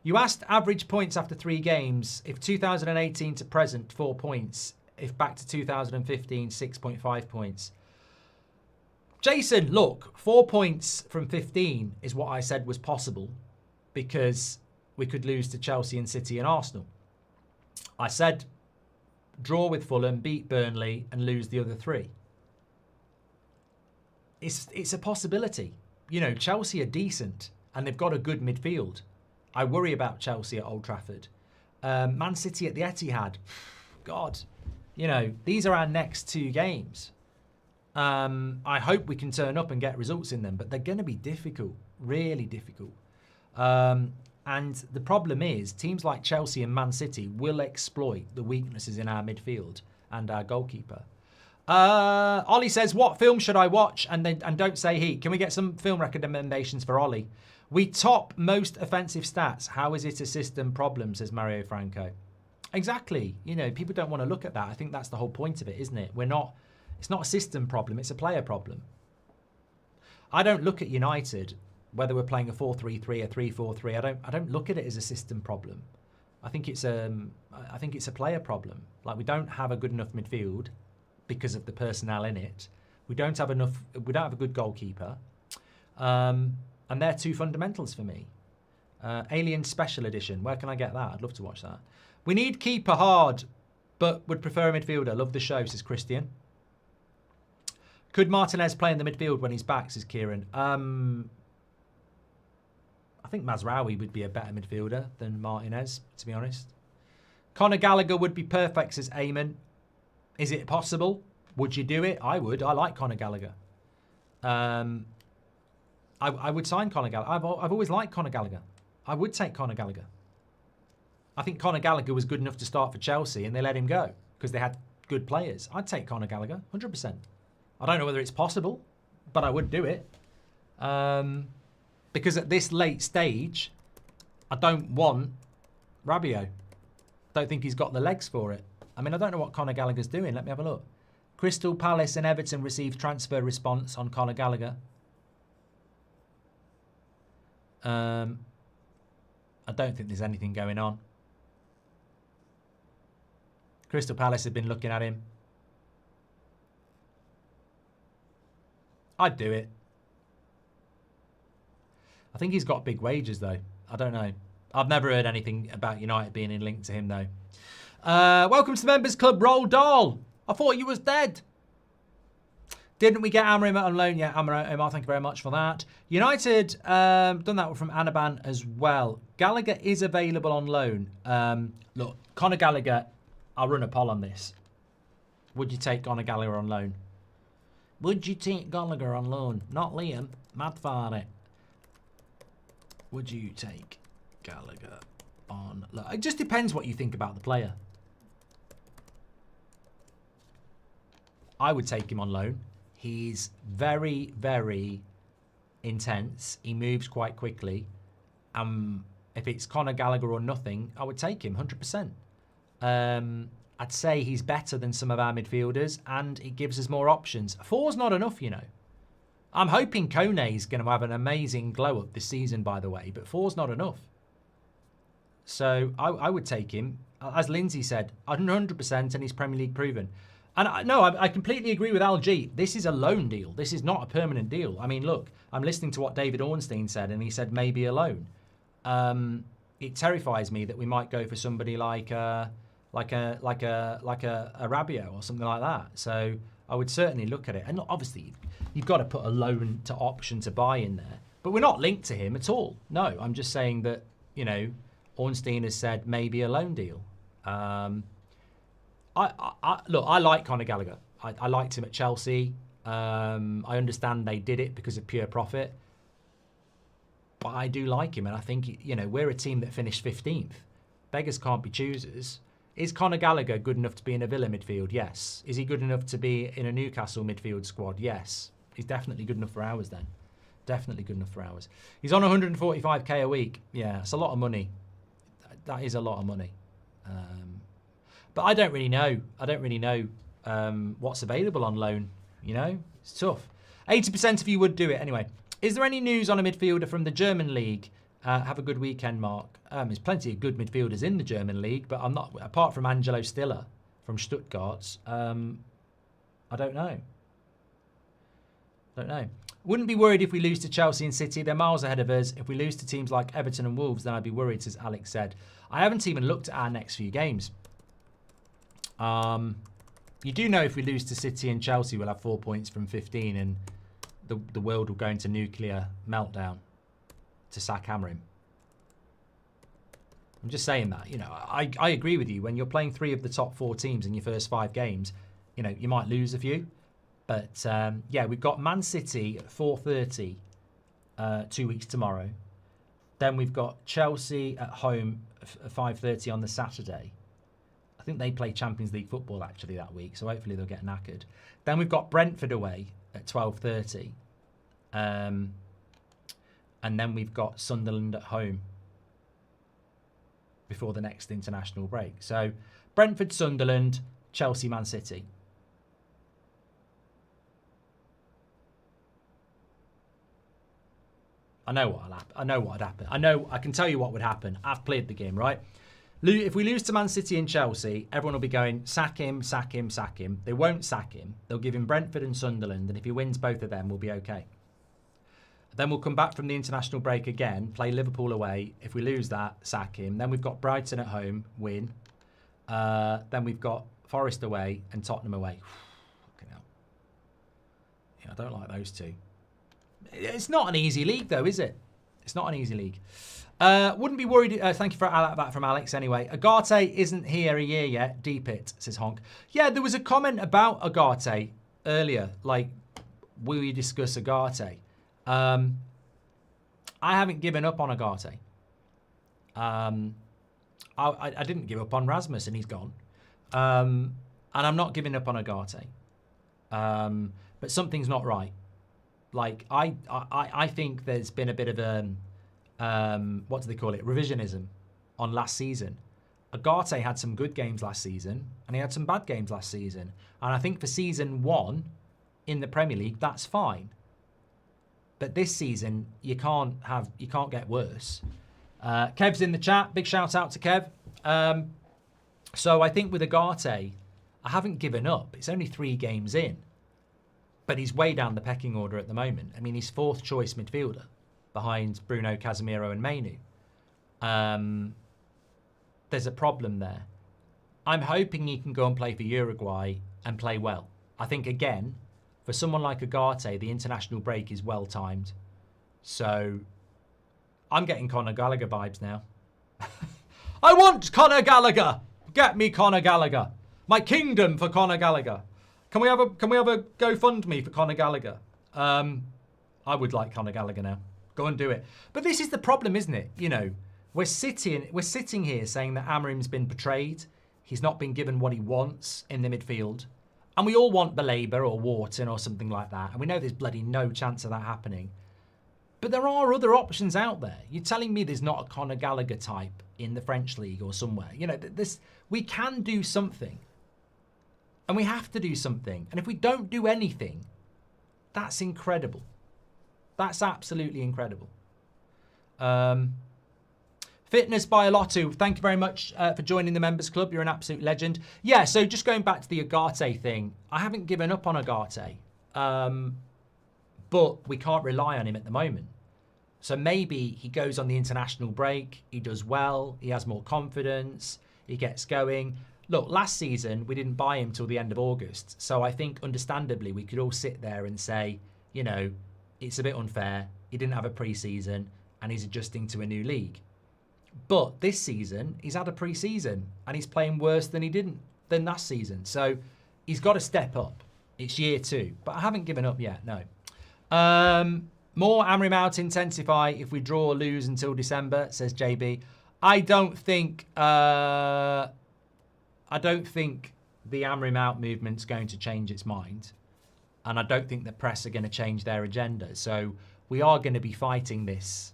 You asked average points after 3 games. If 2018 to present, 4 points. If back to 2015, 6.5 points. Jason, look, 4 points from 15 is what I said was possible because we could lose to Chelsea and City and Arsenal. I said draw with Fulham, beat Burnley, and lose the other 3. It's a possibility. You know, Chelsea are decent, and they've got a good midfield. I worry about Chelsea at Old Trafford. Man City at the Etihad. God, you know, these are our next 2 games. I hope we can turn up and get results in them, but they're going to be difficult, really difficult. And the problem is teams like Chelsea and Man City will exploit the weaknesses in our midfield and our goalkeeper. Ollie says, what film should I watch? And don't say Heat. Can we get some film recommendations for Ollie? We top most offensive stats. How is it a system problem, says Mario Franco. Exactly. You know, people don't want to look at that. I think that's the whole point of it, isn't it? It's not a system problem, it's a player problem. I don't look at United, whether we're playing a 4-3-3, a 3-4-3, I don't look at it as a system problem. I think it's a player problem. Like, we don't have a good enough midfield because of the personnel in it. We don't have a good goalkeeper. And they're 2 fundamentals for me. Alien Special Edition, where can I get that? I'd love to watch that. We need keeper hard, but would prefer a midfielder. Love the show, says Christian. Could Martinez play in the midfield when he's back, says Kieran? I think Mazraoui would be a better midfielder than Martinez, to be honest. Conor Gallagher would be perfect, says Eamon. Is it possible? Would you do it? I would. I like Conor Gallagher. I would sign Conor Gallagher. I've always liked Conor Gallagher. I would take Conor Gallagher. I think Conor Gallagher was good enough to start for Chelsea and they let him go because they had good players. I'd take Conor Gallagher, 100%. I don't know whether it's possible, but I would do it. Because at this late stage, I don't want Rabiot. Don't think he's got the legs for it. I mean, I don't know what Conor Gallagher's doing. Let me have a look. Crystal Palace and Everton received transfer response on Conor Gallagher. I don't think there's anything going on. Crystal Palace have been looking at him. I'd do it. I think he's got big wages, though. I don't know. I've never heard anything about United being in link to him, though. Welcome to the Members Club, Roll Doll. I thought you was dead. Didn't we get Amorim on loan yet? Amorim, thank you very much for that. United, done that from Anaban as well. Gallagher is available on loan. Look, Conor Gallagher, I'll run a poll on this. Would you take Conor Gallagher on loan? Would you take Gallagher on loan? Not Liam. Mad for it. Would you take Gallagher on loan? It just depends what you think about the player. I would take him on loan. He's very, very intense. He moves quite quickly. If it's Conor Gallagher or nothing, I would take him 100%. I'd say he's better than some of our midfielders, and it gives us more options. 4's not enough, you know. I'm hoping Kone's going to have an amazing glow-up this season, by the way, but 4's not enough. So I would take him. As Lindsay said, 100%, and he's Premier League proven. And I completely agree with LG. This is a loan deal. This is not a permanent deal. I mean, look, I'm listening to what David Ornstein said, and he said maybe a loan. It terrifies me that we might go for somebody like a Rabiot or something like that. So I would certainly look at it. And obviously, you've got to put a loan to option to buy in there. But we're not linked to him at all. No, I'm just saying that, you know, Ornstein has said maybe a loan deal. Look, I like Conor Gallagher. I liked him at Chelsea. I understand they did it because of pure profit. But I do like him, and I think, you know, we're a team that finished 15th. Beggars can't be choosers. Is Conor Gallagher good enough to be in a Villa midfield? Yes. Is he good enough to be in a Newcastle midfield squad? Yes. He's definitely good enough for ours then. Definitely good enough for ours. He's on 145k a week. Yeah, it's a lot of money. That is a lot of money. But I don't really know. I don't really know what's available on loan. You know, it's tough. 80% of you would do it anyway. Is there any news on a midfielder from the German league? Have a good weekend, Mark. There's plenty of good midfielders in the German league, but I'm not, apart from Angelo Stiller from Stuttgart, I don't know. Don't know. Wouldn't be worried if we lose to Chelsea and City. They're miles ahead of us. If we lose to teams like Everton and Wolves, then I'd be worried, as Alex said. I haven't even looked at our next few games. You do know if we lose to City and Chelsea, we'll have 4 points from 15 and the world will go into nuclear meltdown to sack Amorim. I'm just saying that. You know, I agree with you. When you're playing 3 of the top 4 teams in your first 5 games, you know, you might lose a few. But, yeah, we've got Man City at 4:30 2 weeks tomorrow. Then we've got Chelsea at home at 5:30 on the Saturday. I think they play Champions League football, actually, that week. So hopefully they'll get knackered. Then we've got Brentford away at 12:30. And then we've got Sunderland at home before the next international break. So Brentford, Sunderland, Chelsea, Man City. I know what'll happen. I know what'd happen. I can tell you what would happen. I've played the game, right? If we lose to Man City and Chelsea, everyone will be going, sack him, sack him, sack him. They won't sack him. They'll give him Brentford and Sunderland, and if he wins both of them, we'll be okay. Then we'll come back from the international break again, play Liverpool away. If we lose that, sack him. Then we've got Brighton at home, win. Then we've got Forest away and Tottenham away. Fucking hell. Yeah, I don't like those two. It's not an easy league, though, is it? It's not an easy league. Wouldn't be worried. Thank you for that from Alex anyway. Ugarte isn't here a year yet. Deep it, says Honk. Yeah, there was a comment about Ugarte earlier. Like, will we discuss Ugarte? I haven't given up on Ugarte. I didn't give up on Rasmus and he's gone. And I'm not giving up on Ugarte. But something's not right. Like, I think there's been a bit of what do they call it? Revisionism on last season. Ugarte had some good games last season and he had some bad games last season. And I think for season 1 in the Premier League, that's fine. But this season, you can't get worse. Kev's in the chat. Big shout out to Kev. So I think with Ugarte, I haven't given up. It's only 3 games in. But he's way down the pecking order at the moment. I mean, he's 4th choice midfielder behind Bruno, Casemiro and Mainoo. There's a problem there. I'm hoping he can go and play for Uruguay and play well. I think, again, for someone like Ugarte, the international break is well timed. So I'm getting Conor Gallagher vibes now. I want Conor Gallagher. Get me Conor Gallagher. My kingdom for Conor Gallagher. Can we have a GoFundMe for Conor Gallagher? I would like Conor Gallagher now. Go and do it. But this is the problem, isn't it? You know, we're sitting here saying that Amorim's been betrayed. He's not been given what he wants in the midfield. And we all want Baleba or Wharton or something like that. And we know there's bloody no chance of that happening. But there are other options out there. You're telling me there's not a Conor Gallagher type in the French league or somewhere. You know, we can do something. And we have to do something. And if we don't do anything, that's incredible. That's absolutely incredible. Fitness by Alotto, thank you very much for joining the members club. You're an absolute legend. Yeah, so just going back to the Ugarte thing, I haven't given up on Ugarte. But we can't rely on him at the moment. So maybe he goes on the international break, he does well, he has more confidence, he gets going. Look, last season, we didn't buy him till the end of August. So I think, understandably, we could all sit there and say, you know, it's a bit unfair. He didn't have a pre-season and he's adjusting to a new league. But this season, he's had a pre-season and he's playing worse than he didn't than last season. So he's got to step up. It's year 2. But I haven't given up yet, no. More Amorim out intensify if we draw or lose until December, says JB. I don't think the Amorim out movement's going to change its mind. And I don't think the press are going to change their agenda. So we are going to be fighting this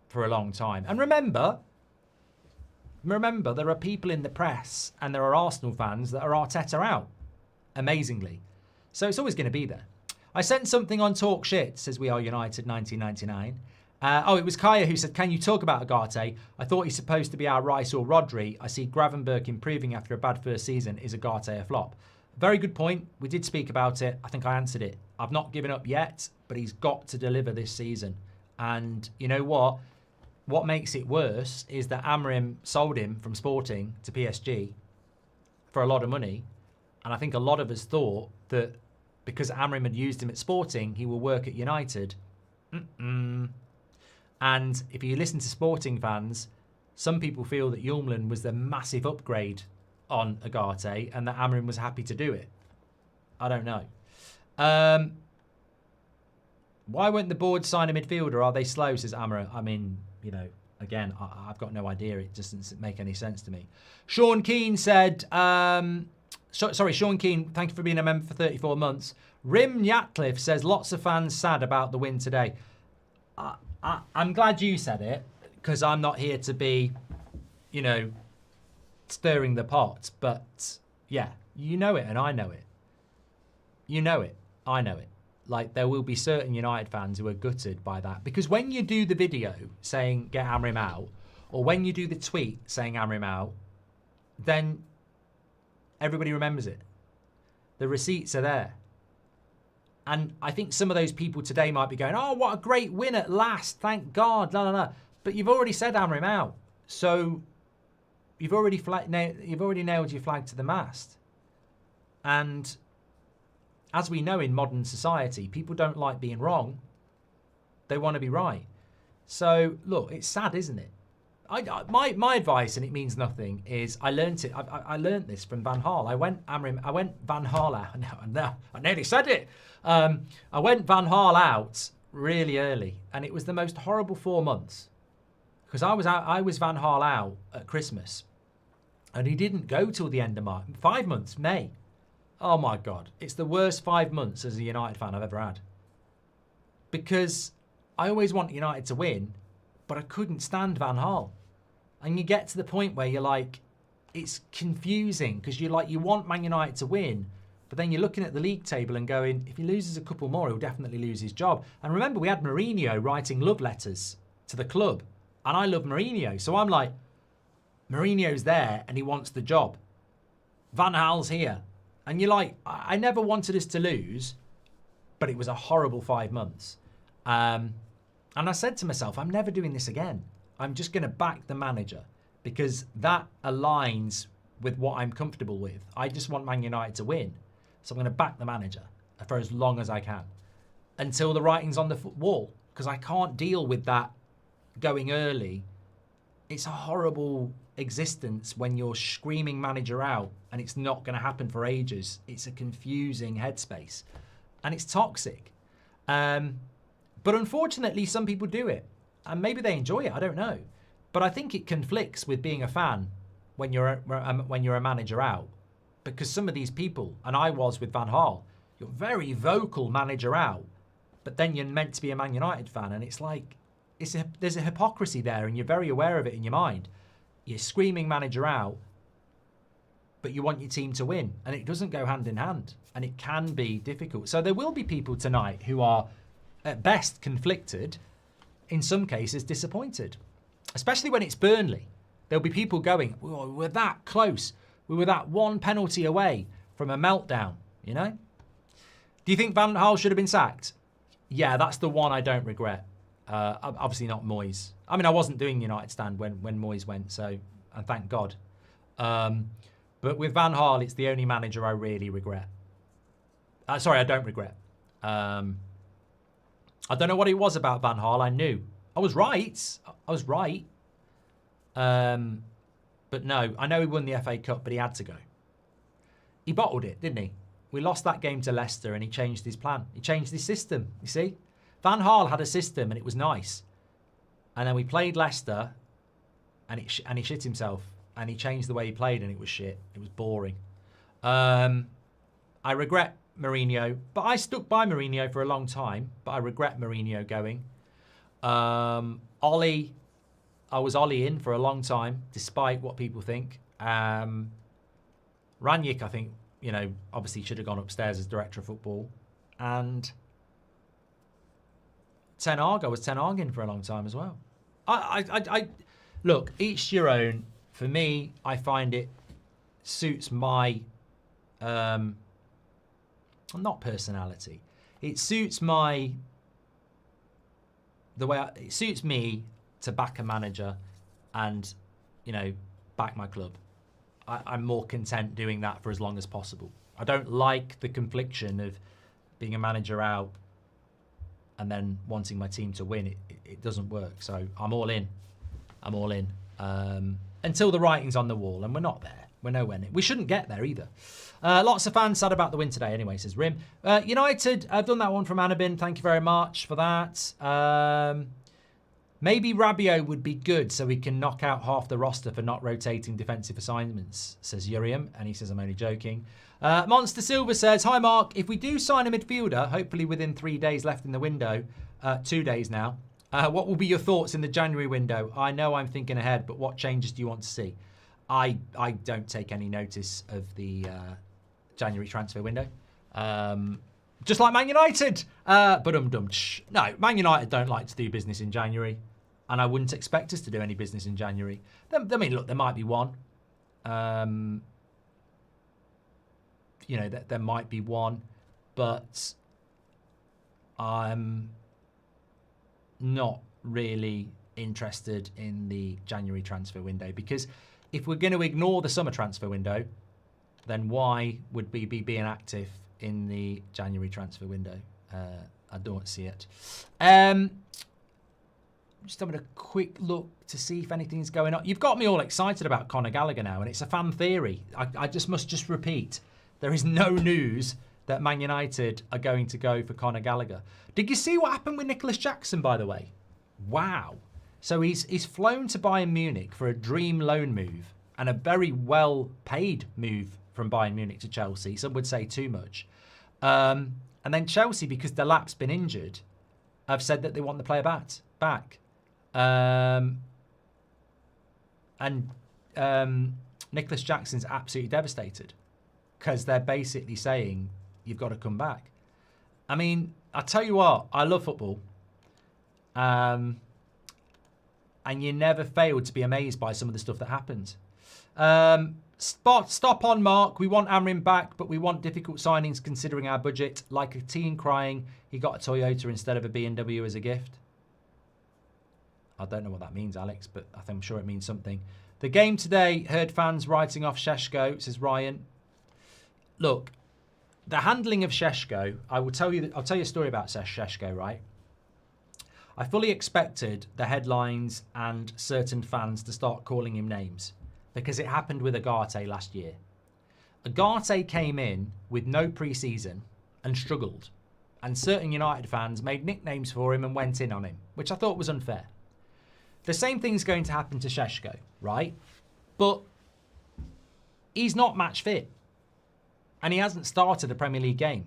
for a long time. And remember, there are people in the press and there are Arsenal fans that are Arteta out, amazingly. So it's always going to be there. I sent something on Talk Shit, says We Are United 1999. It was Kaya who said, can you talk about Ugarte? I thought he's supposed to be our Rice or Rodri. I see Gravenberg improving after a bad first season. Is Ugarte a flop? Very good point. We did speak about it. I think I answered it. I've not given up yet, but he's got to deliver this season. And you know what? What makes it worse is that Amorim sold him from Sporting to PSG for a lot of money. And I think a lot of us thought that because Amorim had used him at Sporting, he will work at United. And if you listen to Sporting fans, some people feel that Yulman was the massive upgrade on Ugarte and that Amorim was happy to do it. I don't know. Why won't the board sign a midfielder? Are they slow, says Amorim? I mean, you know, again, I've got no idea. It just doesn't make any sense to me. Sean Keane said, sorry, Sean Keane, thank you for being a member for 34 months. Rim Yatcliffe says, lots of fans sad about the win today. I'm glad you said it, because I'm not here to be, you know, stirring the pot. But, yeah, you know it and I know it. You know it. I know it. Like, there will be certain United fans who are gutted by that. Because when you do the video saying, get Amorim out, or when you do the tweet saying Amorim out, then everybody remembers it. The receipts are there. And I think some of those people today might be going, oh, what a great win at last. Thank God. La, la, la. But you've already said Amorim out. So you've already nailed your flag to the mast. And as we know in modern society, people don't like being wrong. They want to be right. So, look, it's sad, isn't it? My advice, and it means nothing, is I learnt it. I learnt this from Van Gaal. I went Van Gaal out. No, I nearly said it. I went Van Gaal out really early, and it was the most horrible 4 months because I was Van Gaal out at Christmas, and he didn't go till the end of March. 5 months, May. Oh my God, it's the worst 5 months as a United fan I've ever had. Because I always want United to win, but I couldn't stand Van Gaal. And you get to the point where you're like, it's confusing because you're like, you want Man United to win, but then you're looking at the league table and going, if he loses a couple more, he'll definitely lose his job. And remember, we had Mourinho writing love letters to the club, and I love Mourinho. So I'm like, Mourinho's there and he wants the job. Van Gaal's here. And you're like, I never wanted us to lose, but it was a horrible 5 months. And I said to myself, I'm never doing this again. I'm just going to back the manager because that aligns with what I'm comfortable with. I just want Man United to win. So I'm going to back the manager for as long as I can until the writing's on the wall, because I can't deal with that going early. It's a horrible existence when you're screaming manager out and it's not going to happen for ages. It's a confusing headspace and it's toxic. But unfortunately, some people do it and maybe they enjoy it. I don't know. But I think it conflicts with being a fan when you're a manager out, because some of these people, and I was with Van Gaal, you're very vocal manager out, but then you're meant to be a Man United fan, and it's like there's a hypocrisy there, and you're very aware of it in your mind. You're screaming manager out, but you want your team to win, and it doesn't go hand in hand, and it can be difficult. So there will be people tonight who are, at best, conflicted, in some cases disappointed, especially when it's Burnley. There'll be people going, oh, we're that close. We were that one penalty away from a meltdown, you know? Do you think Van Gaal should have been sacked? Yeah, that's the one I don't regret. Obviously not Moyes. I mean, I wasn't doing United Stand when Moyes went, so, and thank God. But with Van Gaal, it's the only manager I really regret. Sorry, I don't regret. I don't know what it was about Van Gaal. I knew. I was right. I was right. But no, I know he won the FA Cup, but he had to go. He bottled it, didn't he? We lost that game to Leicester and he changed his plan. He changed his system, you see? Van Gaal had a system and it was nice. And then we played Leicester and he shit himself. And he changed the way he played and it was shit. It was boring. I regret Mourinho, but I stuck by Mourinho for a long time. But I regret Mourinho going. Ollie, I was Ollie in for a long time, despite what people think. Ranić, I think, you know, obviously should have gone upstairs as director of football. And Ten Hag, I was Ten Hag in for a long time as well. I look, each your own. For me, I find it suits my, not personality. It suits my, it suits me to back a manager and, you know, back my club. I'm more content doing that for as long as possible. I don't like the confliction of being a manager out and then wanting my team to win. It doesn't work. So I'm all in. I'm all in. Until the writing's on the wall, and we're not there. We're nowhere near. We shouldn't get there either. Lots of fans sad about the win today anyway, says Rim. United, I've done that one from Anabin. Thank you very much for that. Maybe Rabiot would be good so we can knock out half the roster for not rotating defensive assignments, says Uriam, and he says I'm only joking. Monster Silver says, hi Mark, if we do sign a midfielder, hopefully within 3 days left in the window, 2 days now, what will be your thoughts in the January window? I know I'm thinking ahead, but what changes do you want to see? I don't take any notice of the January transfer window. Just like Man United. No, Man United don't like to do business in January. And I wouldn't expect us to do any business in January. I mean, look, there might be one. There might be one. But I'm not really interested in the January transfer window. Because if we're going to ignore the summer transfer window, then why would we be being active in the January transfer window? I don't see it. Just having a quick look to see if anything's going on. You've got me all excited about Conor Gallagher now, and it's a fan theory. I must repeat, there is no news that Man United are going to go for Conor Gallagher. Did you see what happened with Nicolas Jackson, by the way? Wow. So he's flown to Bayern Munich for a dream loan move and a very well-paid move from Bayern Munich to Chelsea. Some would say too much. And then Chelsea, because Delap's been injured, have said that they want the player back. Nicolas Jackson's absolutely devastated because they're basically saying, you've got to come back. I mean, I tell you what, I love football. And you never fail to be amazed by some of the stuff that happens. Stop on, Mark. We want Amorim back, but we want difficult signings considering our budget. Like a teen crying, he got a Toyota instead of a BMW as a gift. I don't know what that means, Alex, but I'm sure it means something. The game today heard fans writing off Šeško, says Ryan. Look, the handling of Šeško, I'll tell you a story about Šeško, right? I fully expected the headlines and certain fans to start calling him names because it happened with Ugarte last year. Ugarte came in with no pre-season and struggled, and certain United fans made nicknames for him and went in on him, which I thought was unfair. The same thing's going to happen to Šeško, right? But he's not match fit. And he hasn't started a Premier League game.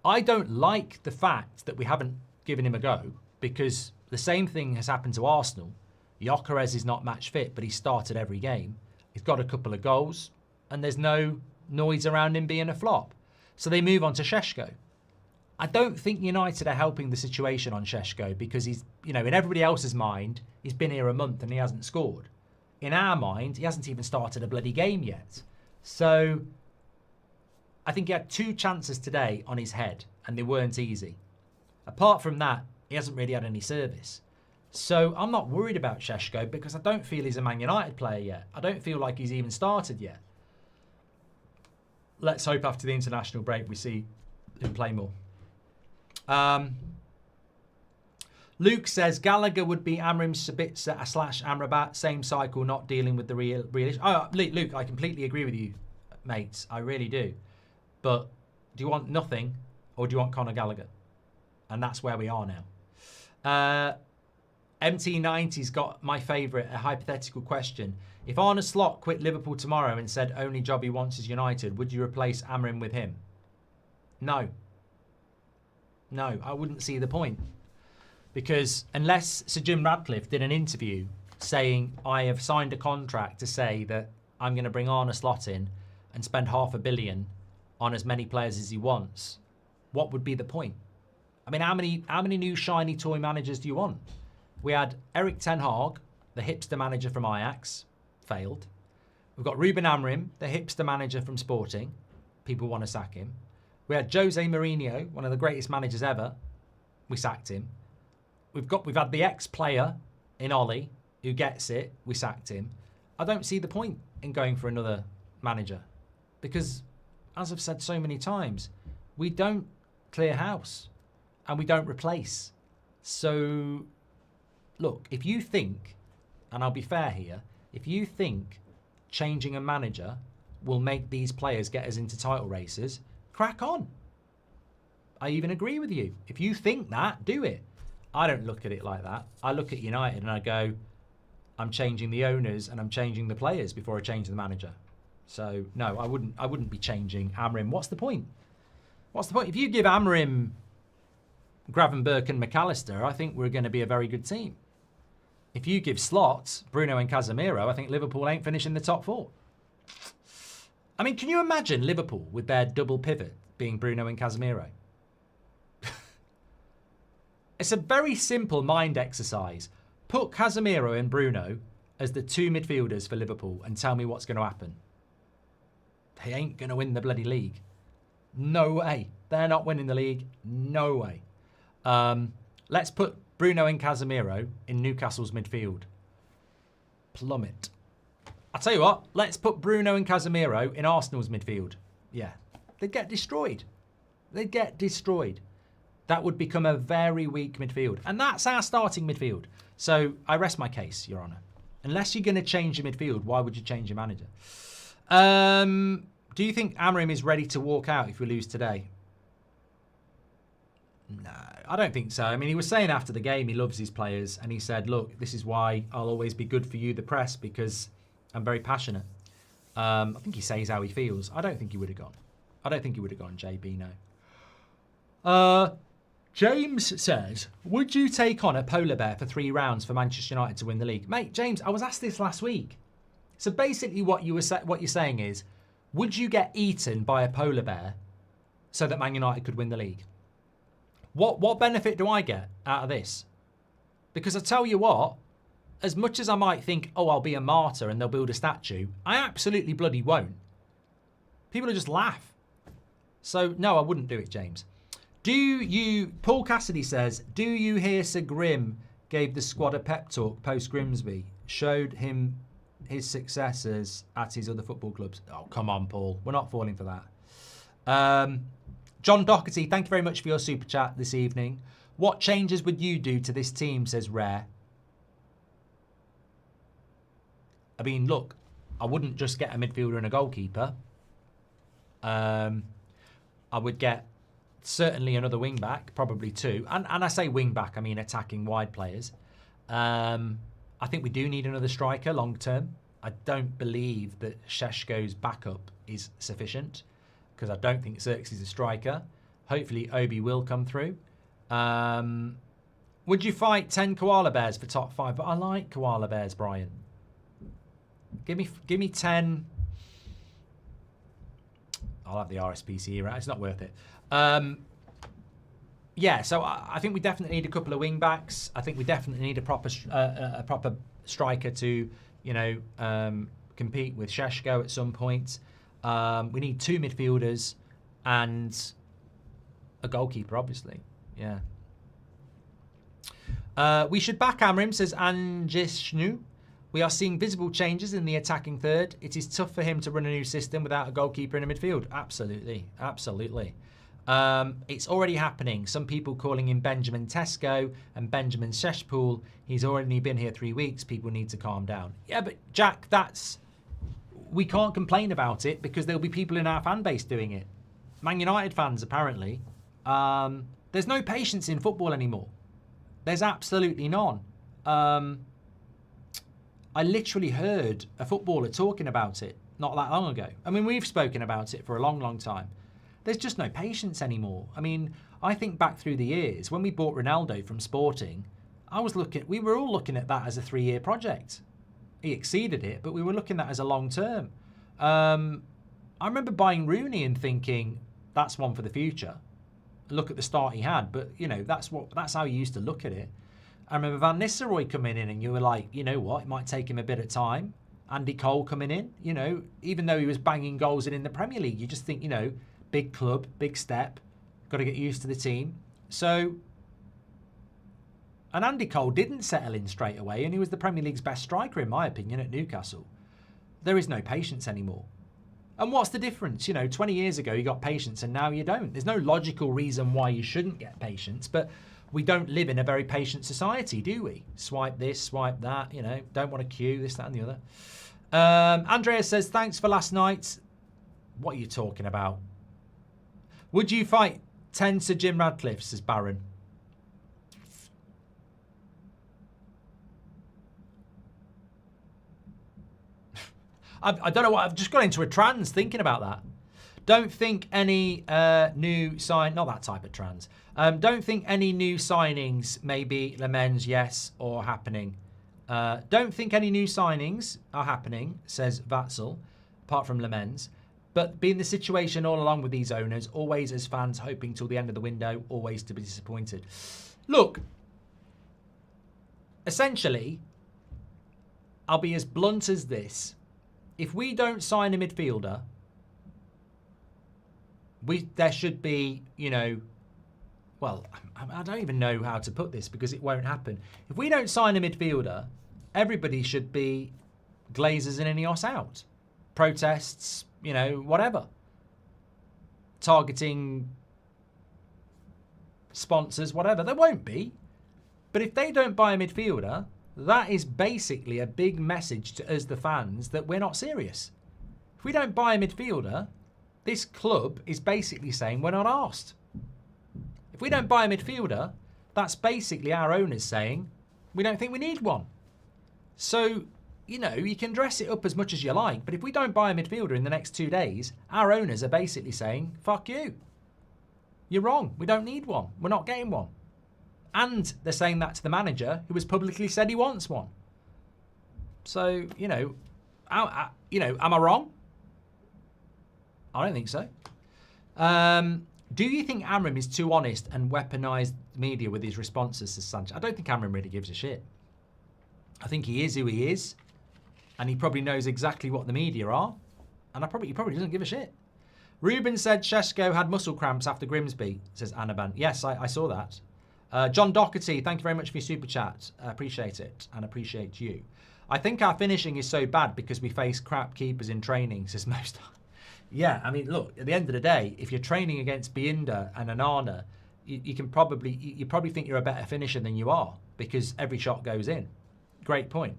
I don't like the fact that we haven't given him a go because the same thing has happened to Arsenal. Gyökeres is not match fit, but he started every game. He's got a couple of goals and there's no noise around him being a flop. So they move on to Šeško. I don't think United are helping the situation on Šeško because he's, in everybody else's mind, he's been here a month and he hasn't scored. In our mind, he hasn't even started a bloody game yet. So I think he had 2 chances today on his head and they weren't easy. Apart from that, he hasn't really had any service. So I'm not worried about Šeško because I don't feel he's a Man United player yet. I don't feel like he's even started yet. Let's hope after the international break we see him play more. Luke says Gallagher would be Amorim Sabitzer / Amrabat. Same cycle, not dealing with the real issue. Oh, Luke, I completely agree with you, mates. I really do. But do you want nothing or do you want Conor Gallagher? And that's where we are now. MT90's got my favourite, a hypothetical question. If Arne Slot quit Liverpool tomorrow and said only job he wants is United, would you replace Amorim with him? No. No, I wouldn't see the point. Because unless Sir Jim Radcliffe did an interview saying, I have signed a contract to say that I'm going to bring Arne Slot in and spend £500 million on as many players as he wants, what would be the point? I mean, how many new shiny toy managers do you want? We had Erik ten Hag, the hipster manager from Ajax, failed. We've got Ruben Amorim, the hipster manager from Sporting. People want to sack him. We had Jose Mourinho, one of the greatest managers ever. We sacked him. We've had the ex-player in Ollie who gets it. We sacked him. I don't see the point. in going for another manager because, as I've said so many times, we don't clear house and we don't replace. So, look, if you think, and I'll be fair here, if you think changing a manager will make these players get us into title races, crack on. I even agree with you. If you think that, do it. I don't look at it like that. I look at United and I go, I'm changing the owners and I'm changing the players before I change the manager. So no, I wouldn't be changing Amorim. What's the point? What's the point? If you give Amorim, Gravenberch and McAllister, I think we're going to be a very good team. If you give Slots, Bruno and Casemiro, I think Liverpool ain't finishing the top 4. I mean, can you imagine Liverpool with their double pivot being Bruno and Casemiro? It's a very simple mind exercise. Put Casemiro and Bruno as the 2 midfielders for Liverpool and tell me what's going to happen. They ain't going to win the bloody league. No way. They're not winning the league. No way. Let's put Bruno and Casemiro in Newcastle's midfield. Plummet. I'll tell you what. Let's put Bruno and Casemiro in Arsenal's midfield. Yeah. They'd get destroyed. They'd get destroyed. That would become a very weak midfield. And that's our starting midfield. So I rest my case, Your Honour. Unless you're going to change your midfield, why would you change your manager? Do you think Amorim is ready to walk out if we lose today? No, I don't think so. I mean, he was saying after the game he loves his players. And he said, look, this is why I'll always be good for you, the press, because I'm very passionate. I think he says how he feels. I don't think he would have gone. I don't think he would have gone, JB, no. James says, would you take on a polar bear for 3 rounds for Manchester United to win the league? Mate, James, I was asked this last week. So basically what you're saying is, would you get eaten by a polar bear so that Man United could win the league? What benefit do I get out of this? Because I tell you what, as much as I might think, oh, I'll be a martyr and they'll build a statue, I absolutely bloody won't. People will just laugh. So, no, I wouldn't do it, James. Paul Cassidy says, do you hear Sir Grim gave the squad a pep talk post-Grimsby? Showed him his successes at his other football clubs. Oh, come on, Paul. We're not falling for that. John Doherty, thank you very much for your super chat this evening. What changes would you do to this team, says Rare. I mean, look, I wouldn't just get a midfielder and a goalkeeper. I would get certainly another wing back, probably 2. And I say wing back, I mean attacking wide players. I think we do need another striker long term. I don't believe that Šeško's backup is sufficient because I don't think Xerxes is a striker. Hopefully Obi will come through. Would you fight 10 koala bears for top 5? But I like koala bears, Brian. Give me 10. I'll have the RSPCE, right? It's not worth it. Yeah, so I think we definitely need a couple of wing backs. I think we definitely need a proper striker to, compete with Šeško at some point. We need 2 midfielders and a goalkeeper, obviously. Yeah. We should back Amorim, says Anjishnu. We are seeing visible changes in the attacking third. It is tough for him to run a new system without a goalkeeper in a midfield. Absolutely. Absolutely. It's already happening. Some people calling him Benjamin Tesco and Benjamin Šešpool. He's already been here 3 weeks. People need to calm down. Yeah, but Jack, we can't complain about it because there'll be people in our fan base doing it. Man United fans, apparently. There's no patience in football anymore. There's absolutely none. I literally heard a footballer talking about it not that long ago. I mean, we've spoken about it for a long, long time. There's just no patience anymore. I mean, I think back through the years, when we bought Ronaldo from Sporting, we were all looking at that as a 3-year project. He exceeded it, but we were looking at that as a long term. I remember buying Rooney and thinking, that's one for the future. Look at the start he had, but that's how you used to look at it. I remember Van Nistelrooy coming in and you were like, you know what, it might take him a bit of time. Andy Cole coming in, even though he was banging goals in the Premier League, you just think, big club, big step, got to get used to the team. So, and Andy Cole didn't settle in straight away and he was the Premier League's best striker, in my opinion, at Newcastle. There is no patience anymore. And what's the difference? 20 years ago you got patience and now you don't. There's no logical reason why you shouldn't get patience, but we don't live in a very patient society, do we? Swipe this, swipe that, don't want to queue, this, that and the other. Andrea says, thanks for last night. What are you talking about? Would you fight 10 Sir Jim Radcliffe, says Baron. I don't know what, I've just got into a trance thinking about that. Don't think any new sign, not that type of trans. Don't think any new signings, maybe Lammens, yes, or happening. Don't think any new signings are happening, says Vatzel, apart from Lammens. But being the situation all along with these owners, always as fans hoping till the end of the window, always to be disappointed. Look, essentially, I'll be as blunt as this. If we don't sign a midfielder, there should be, well, I don't even know how to put this because it won't happen. If we don't sign a midfielder, everybody should be Glazers and Ineos out. Protests, whatever. Targeting sponsors, whatever. There won't be. But if they don't buy a midfielder, that is basically a big message to us, the fans, that we're not serious. If we don't buy a midfielder, this club is basically saying we're not arsed. If we don't buy a midfielder, that's basically our owners saying we don't think we need one. So, you can dress it up as much as you like, but if we don't buy a midfielder in the next 2 days, our owners are basically saying, fuck you. You're wrong. We don't need one. We're not getting one. And they're saying that to the manager who has publicly said he wants one. So, am I wrong? I don't think so. Do you think Amorim is too honest and weaponised media with his responses, says Sanchez? I don't think Amorim really gives a shit. I think he is who he is. And he probably knows exactly what the media are. And he probably doesn't give a shit. Ruben said Shesko had muscle cramps after Grimsby, says Anaban. Yes, I saw that. John Doherty, thank you very much for your super chat. I appreciate it and appreciate you. I think our finishing is so bad because we face crap keepers in training, says most. Yeah, I mean, look, at the end of the day, if you're training against Binder and Anana, you probably think you're a better finisher than you are because every shot goes in. Great point.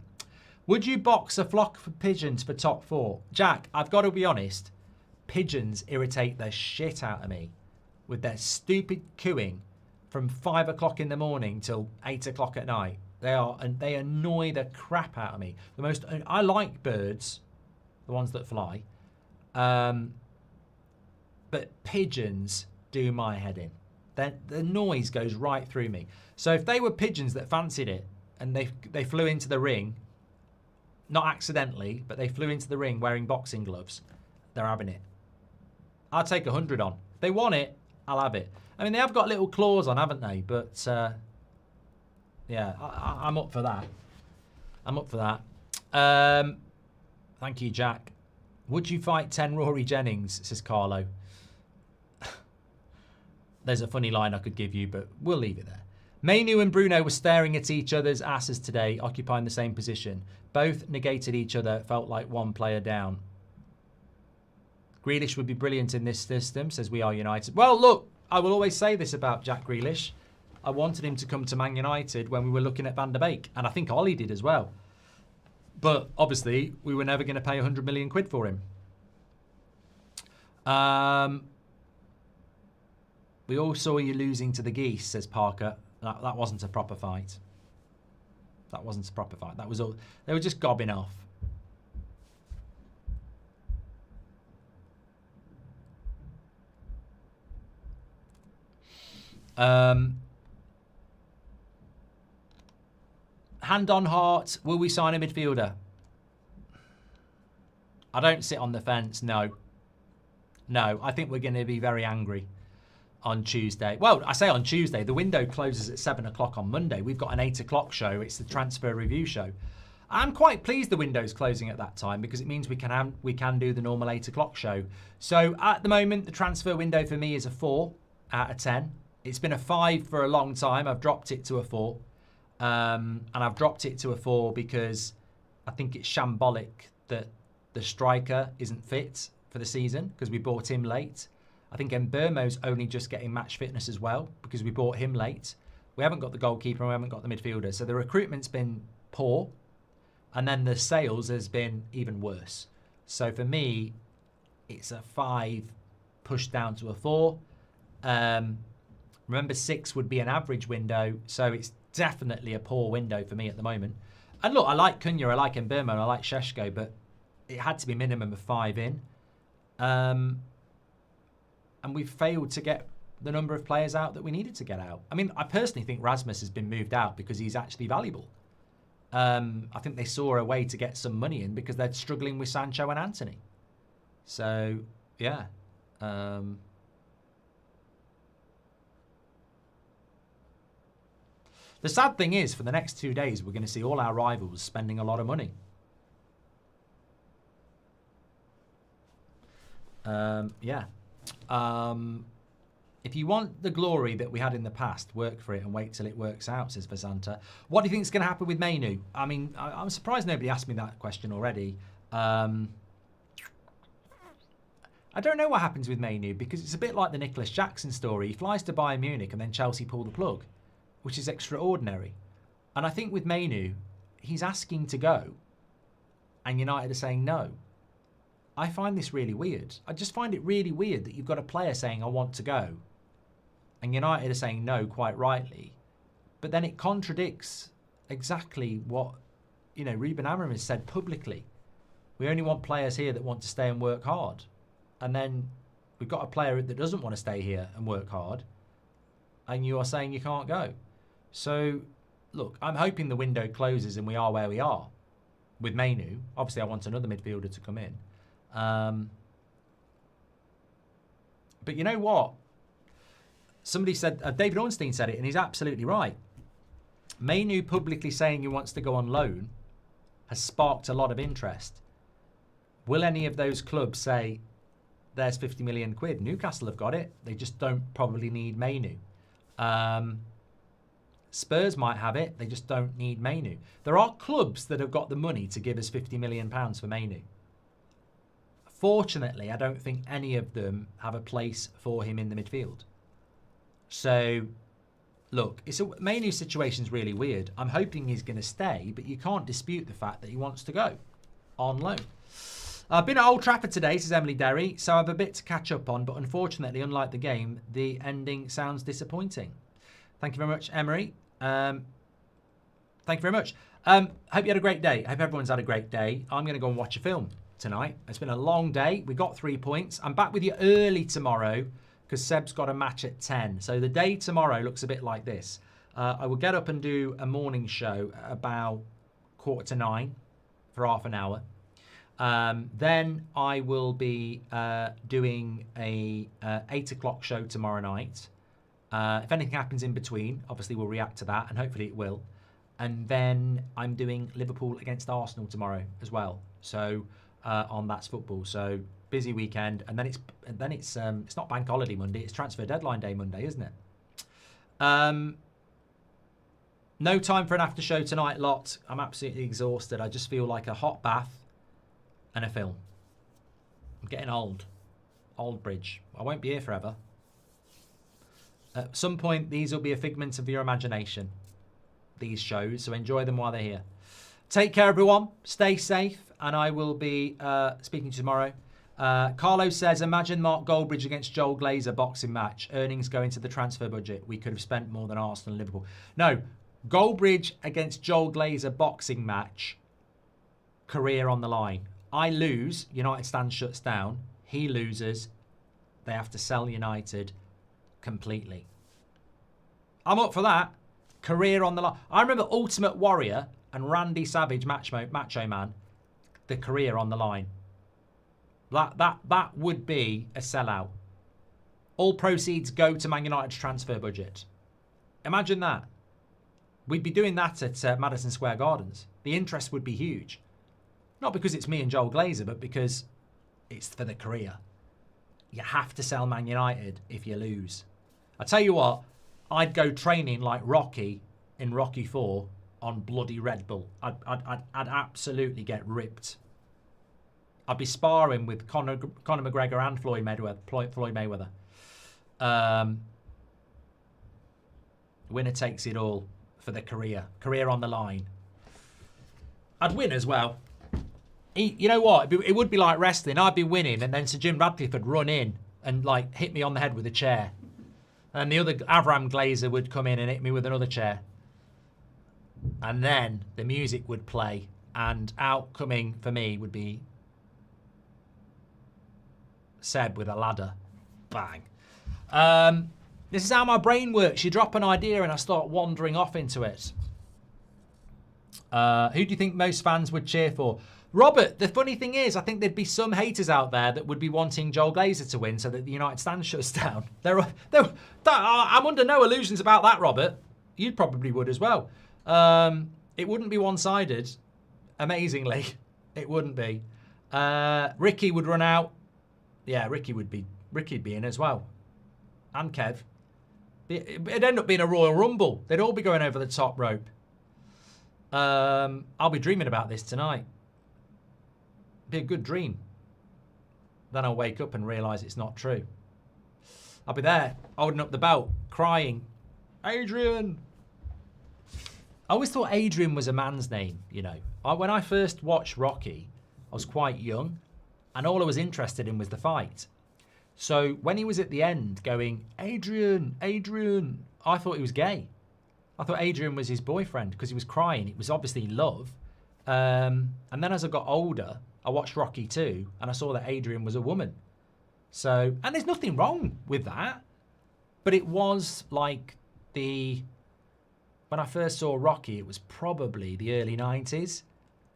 Would you box a flock of pigeons for top 4? Jack, I've got to be honest, pigeons irritate the shit out of me with their stupid cooing from 5 o'clock in the morning till 8 o'clock at night. They annoy the crap out of me. I like birds, the ones that fly, but pigeons do my head in. The noise goes right through me. So if they were pigeons that fancied it and they flew into the ring, not accidentally, but they flew into the ring wearing boxing gloves, they're having it. I'll take 100 on. If they want it, I'll have it. I mean, they have got little claws on, haven't they? But, yeah, I'm up for that. I'm up for that. Thank you, Jack. Would you fight 10 Rory Jennings, says Carlo. There's a funny line I could give you, but we'll leave it there. Mainoo and Bruno were staring at each other's asses today, occupying the same position. Both negated each other, felt like one player down. Grealish would be brilliant in this system, says We Are United. Well, look, I will always say this about Jack Grealish. I wanted him to come to Man United when we were looking at Van der Beek, and I think Ollie did as well. But obviously, we were never going to pay 100 million quid for him. We all saw you losing to the Geese, says Parker. That wasn't a proper fight. That wasn't a proper fight. That was all. They were just gobbing off. Hand on heart, will we sign a midfielder? I don't sit on the fence, no. No, I think we're going to be very angry on Tuesday. Well, I say on Tuesday. The window closes at 7 o'clock on Monday. We've got an 8 o'clock show. It's the transfer review show. I'm quite pleased the window's closing at that time because it means we can do the normal 8 o'clock show. So at the moment, the transfer window for me is a 4 out of 10. It's been a 5 for a long time. I've dropped it to a 4. And I've dropped it to a 4 because I think it's shambolic that The striker isn't fit for the season because we bought him late. I think Mbeumo's only just getting match fitness as well because we bought him late. We haven't got the goalkeeper and we haven't got the midfielder. So the recruitment's been poor. And then the sales has been even worse. So for me, it's a 5 pushed down to a 4. Remember, 6 would be an average window. So it's definitely a poor window for me at the moment. And look, I like Cunha, I like Mbeumo, I like Šeško, but it had to be minimum of 5 in. And we've failed to get the number of players out that we needed to get out. I mean, I personally think Rasmus has been moved out because he's actually valuable. I think they saw a way to get some money in because they're struggling with Sancho and Anthony. So, yeah. The sad thing is, for the next 2 days, we're going to see all our rivals spending a lot of money. Yeah. If you want the glory that we had in the past, work for it and wait till it works out, says Vasanta. What do you think is going to happen with Mainoo? I mean, I'm surprised nobody asked me that question already. I don't know what happens with Mainoo because it's a bit like the Nicolas Jackson story. He flies to Bayern Munich and then Chelsea pull the plug, which is extraordinary. And I think with Mainoo, he's asking to go and United are saying no. I find this really weird. I just find it really weird that you've got a player saying, I want to go. And United are saying no, quite rightly. But then it contradicts exactly what, Ruben Amorim has said publicly. We only want players here that want to stay and work hard. And then we've got a player that doesn't want to stay here and work hard. And you are saying you can't go. So, look, I'm hoping the window closes and we are where we are with Mainoo. Obviously, I want another midfielder to come in. But you know what? Somebody said, David Ornstein said it, and he's absolutely right. Mainoo publicly saying he wants to go on loan has sparked a lot of interest. Will any of those clubs say, there's 50 million quid? Newcastle have got it. They just don't probably need Mainoo. Spurs might have it. They just don't need Mainoo. There are clubs that have got the money to give us £50 million for Mainoo. Fortunately, I don't think any of them have a place for him in the midfield. So, look, Mainoo's situation's really weird. I'm hoping he's going to stay, but you can't dispute the fact that he wants to go on loan. I've been at Old Trafford today, says Emily Derry, so I have a bit to catch up on, but unfortunately, unlike the game, the ending sounds disappointing. Thank you very much, Emery. Thank you very much. Hope you had a great day. Hope everyone's had a great day. I'm going to go and watch a film tonight. It's been a long day. We got 3 points. I'm back with you early tomorrow because Seb's got a match at 10. So the day tomorrow looks a bit like this. I will get up and do a morning show at about 8:45 for half an hour. Then I will be doing a 8 o'clock show tomorrow night. If anything happens in between, obviously we'll react to that, and hopefully it will. And then I'm doing Liverpool against Arsenal tomorrow as well. So on That's Football. So busy weekend, and then it's not Bank Holiday Monday, it's Transfer Deadline Day Monday, isn't it? No time for an after show tonight, lot. I'm absolutely exhausted. I just feel like a hot bath and a film. I'm getting old. Goldbridge. I won't be here forever. At some point, these will be a figment of your imagination, these shows, so enjoy them while they're here. Take care, everyone. Stay safe, and I will be speaking to you tomorrow. Carlos says, imagine Mark Goldbridge against Joel Glazer boxing match. Earnings go into the transfer budget. We could have spent more than Arsenal and Liverpool. No, Goldbridge against Joel Glazer boxing match. Career on the line. I lose, United stand shuts down. He loses. They have to sell United completely. I'm up for that. Career on the line. I remember Ultimate Warrior and Randy Savage, Macho Man, the career on the line. That would be a sellout. All proceeds go to Man United's transfer budget. Imagine that. We'd be doing that at Madison Square Gardens. The interest would be huge. Not because it's me and Joel Glazer, but because it's for the career. You have to sell Man United if you lose. I tell you what, I'd go training like Rocky in Rocky 4 on bloody Red Bull. I'd absolutely get ripped. I'd be sparring with Conor McGregor and Floyd Mayweather. Winner takes it all for the career on the line. I'd win as well. You know what? It would be like wrestling. I'd be winning, and then Sir Jim Radcliffe would run in and like hit me on the head with a chair, and the other Avram Glazer would come in and hit me with another chair, and then the music would play, and out coming for me would be Seb with a ladder. Bang. This is how my brain works. You drop an idea and I start wandering off into it. Who do you think most fans would cheer for? Robert, the funny thing is, I think there'd be some haters out there that would be wanting Joel Glazer to win so that the United stand shuts down. I'm under no illusions about that, Robert. You probably would as well. It wouldn't be one-sided, amazingly. It wouldn't be. Ricky would run out. Yeah, Ricky'd be in as well. And Kev. It'd end up being a Royal Rumble. They'd all be going over the top rope. I'll be dreaming about this tonight. Be a good dream. Then I'll wake up and realise it's not true. I'll be there, holding up the belt, crying, Adrian. I always thought Adrian was a man's name, you know. When I first watched Rocky, I was quite young, and all I was interested in was the fight. So when he was at the end going, Adrian, Adrian, I thought he was gay. I thought Adrian was his boyfriend because he was crying. It was obviously love. And then as I got older, I watched Rocky 2 and I saw that Adrian was a woman. So, and there's nothing wrong with that. But it was like when I first saw Rocky, it was probably the early 90s.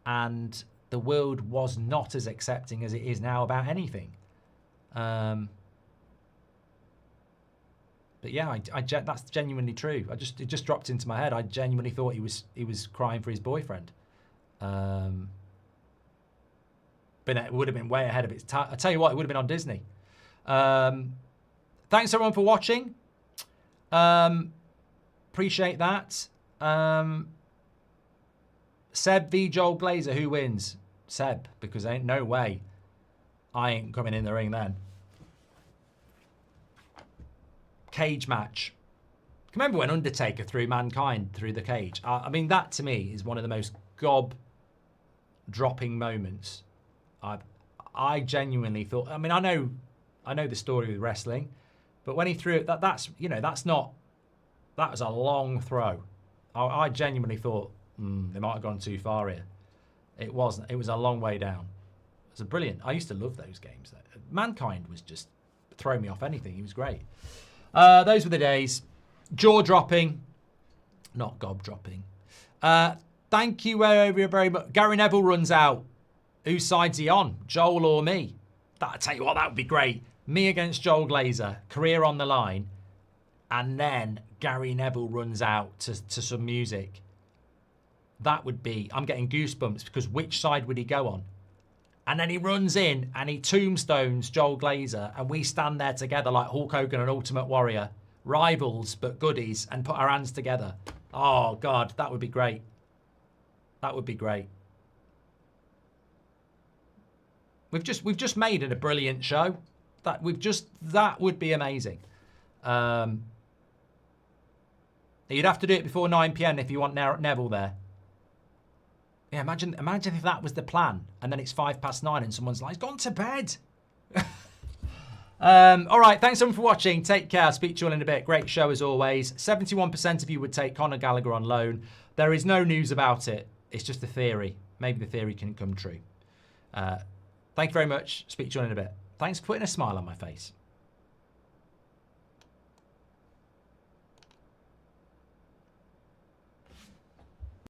And the world was not as accepting as it is now about anything. But yeah, that's genuinely true. It just dropped into my head. I genuinely thought he was crying for his boyfriend. But it would have been way ahead of its time. I tell you what, it would have been on Disney. Thanks everyone for watching. Appreciate that. Seb v Joel Glazer, who wins? Seb, because ain't no way I ain't coming in the ring then. Cage match. Remember when Undertaker threw Mankind through the cage? I mean, that to me is one of the most gob-dropping moments. I genuinely thought. I mean, I know the story with wrestling, but when he threw it, that was a long throw. I genuinely thought they might have gone too far here. It wasn't. It was a long way down. It was a brilliant. I used to love those games. Mankind was just throwing me off anything. He was great. Those were the days. Jaw-dropping, not gob-dropping. Thank you very much. Gary Neville runs out. Whose side's he on? Joel or me? I tell you what, that would be great. Me against Joel Glazer, career on the line, and then Gary Neville runs out to some music. That would be, I'm getting goosebumps because which side would he go on? And then he runs in and he tombstones Joel Glazer and we stand there together like Hulk Hogan and Ultimate Warrior. Rivals, but goodies, and put our hands together. Oh, God, that would be great. That would be great. We've just made it a brilliant show. That would be amazing. You'd have to do it before 9 PM if you want Neville there. Yeah, imagine if that was the plan, and then it's 9:05 and someone's like, "He's gone to bed." All right, thanks everyone for watching. Take care. I'll speak to you all in a bit. Great show as always. 71% of you would take Conor Gallagher on loan. There is no news about it. It's just a theory. Maybe the theory can come true. Thank you very much. Speak to you all in a bit. Thanks for putting a smile on my face.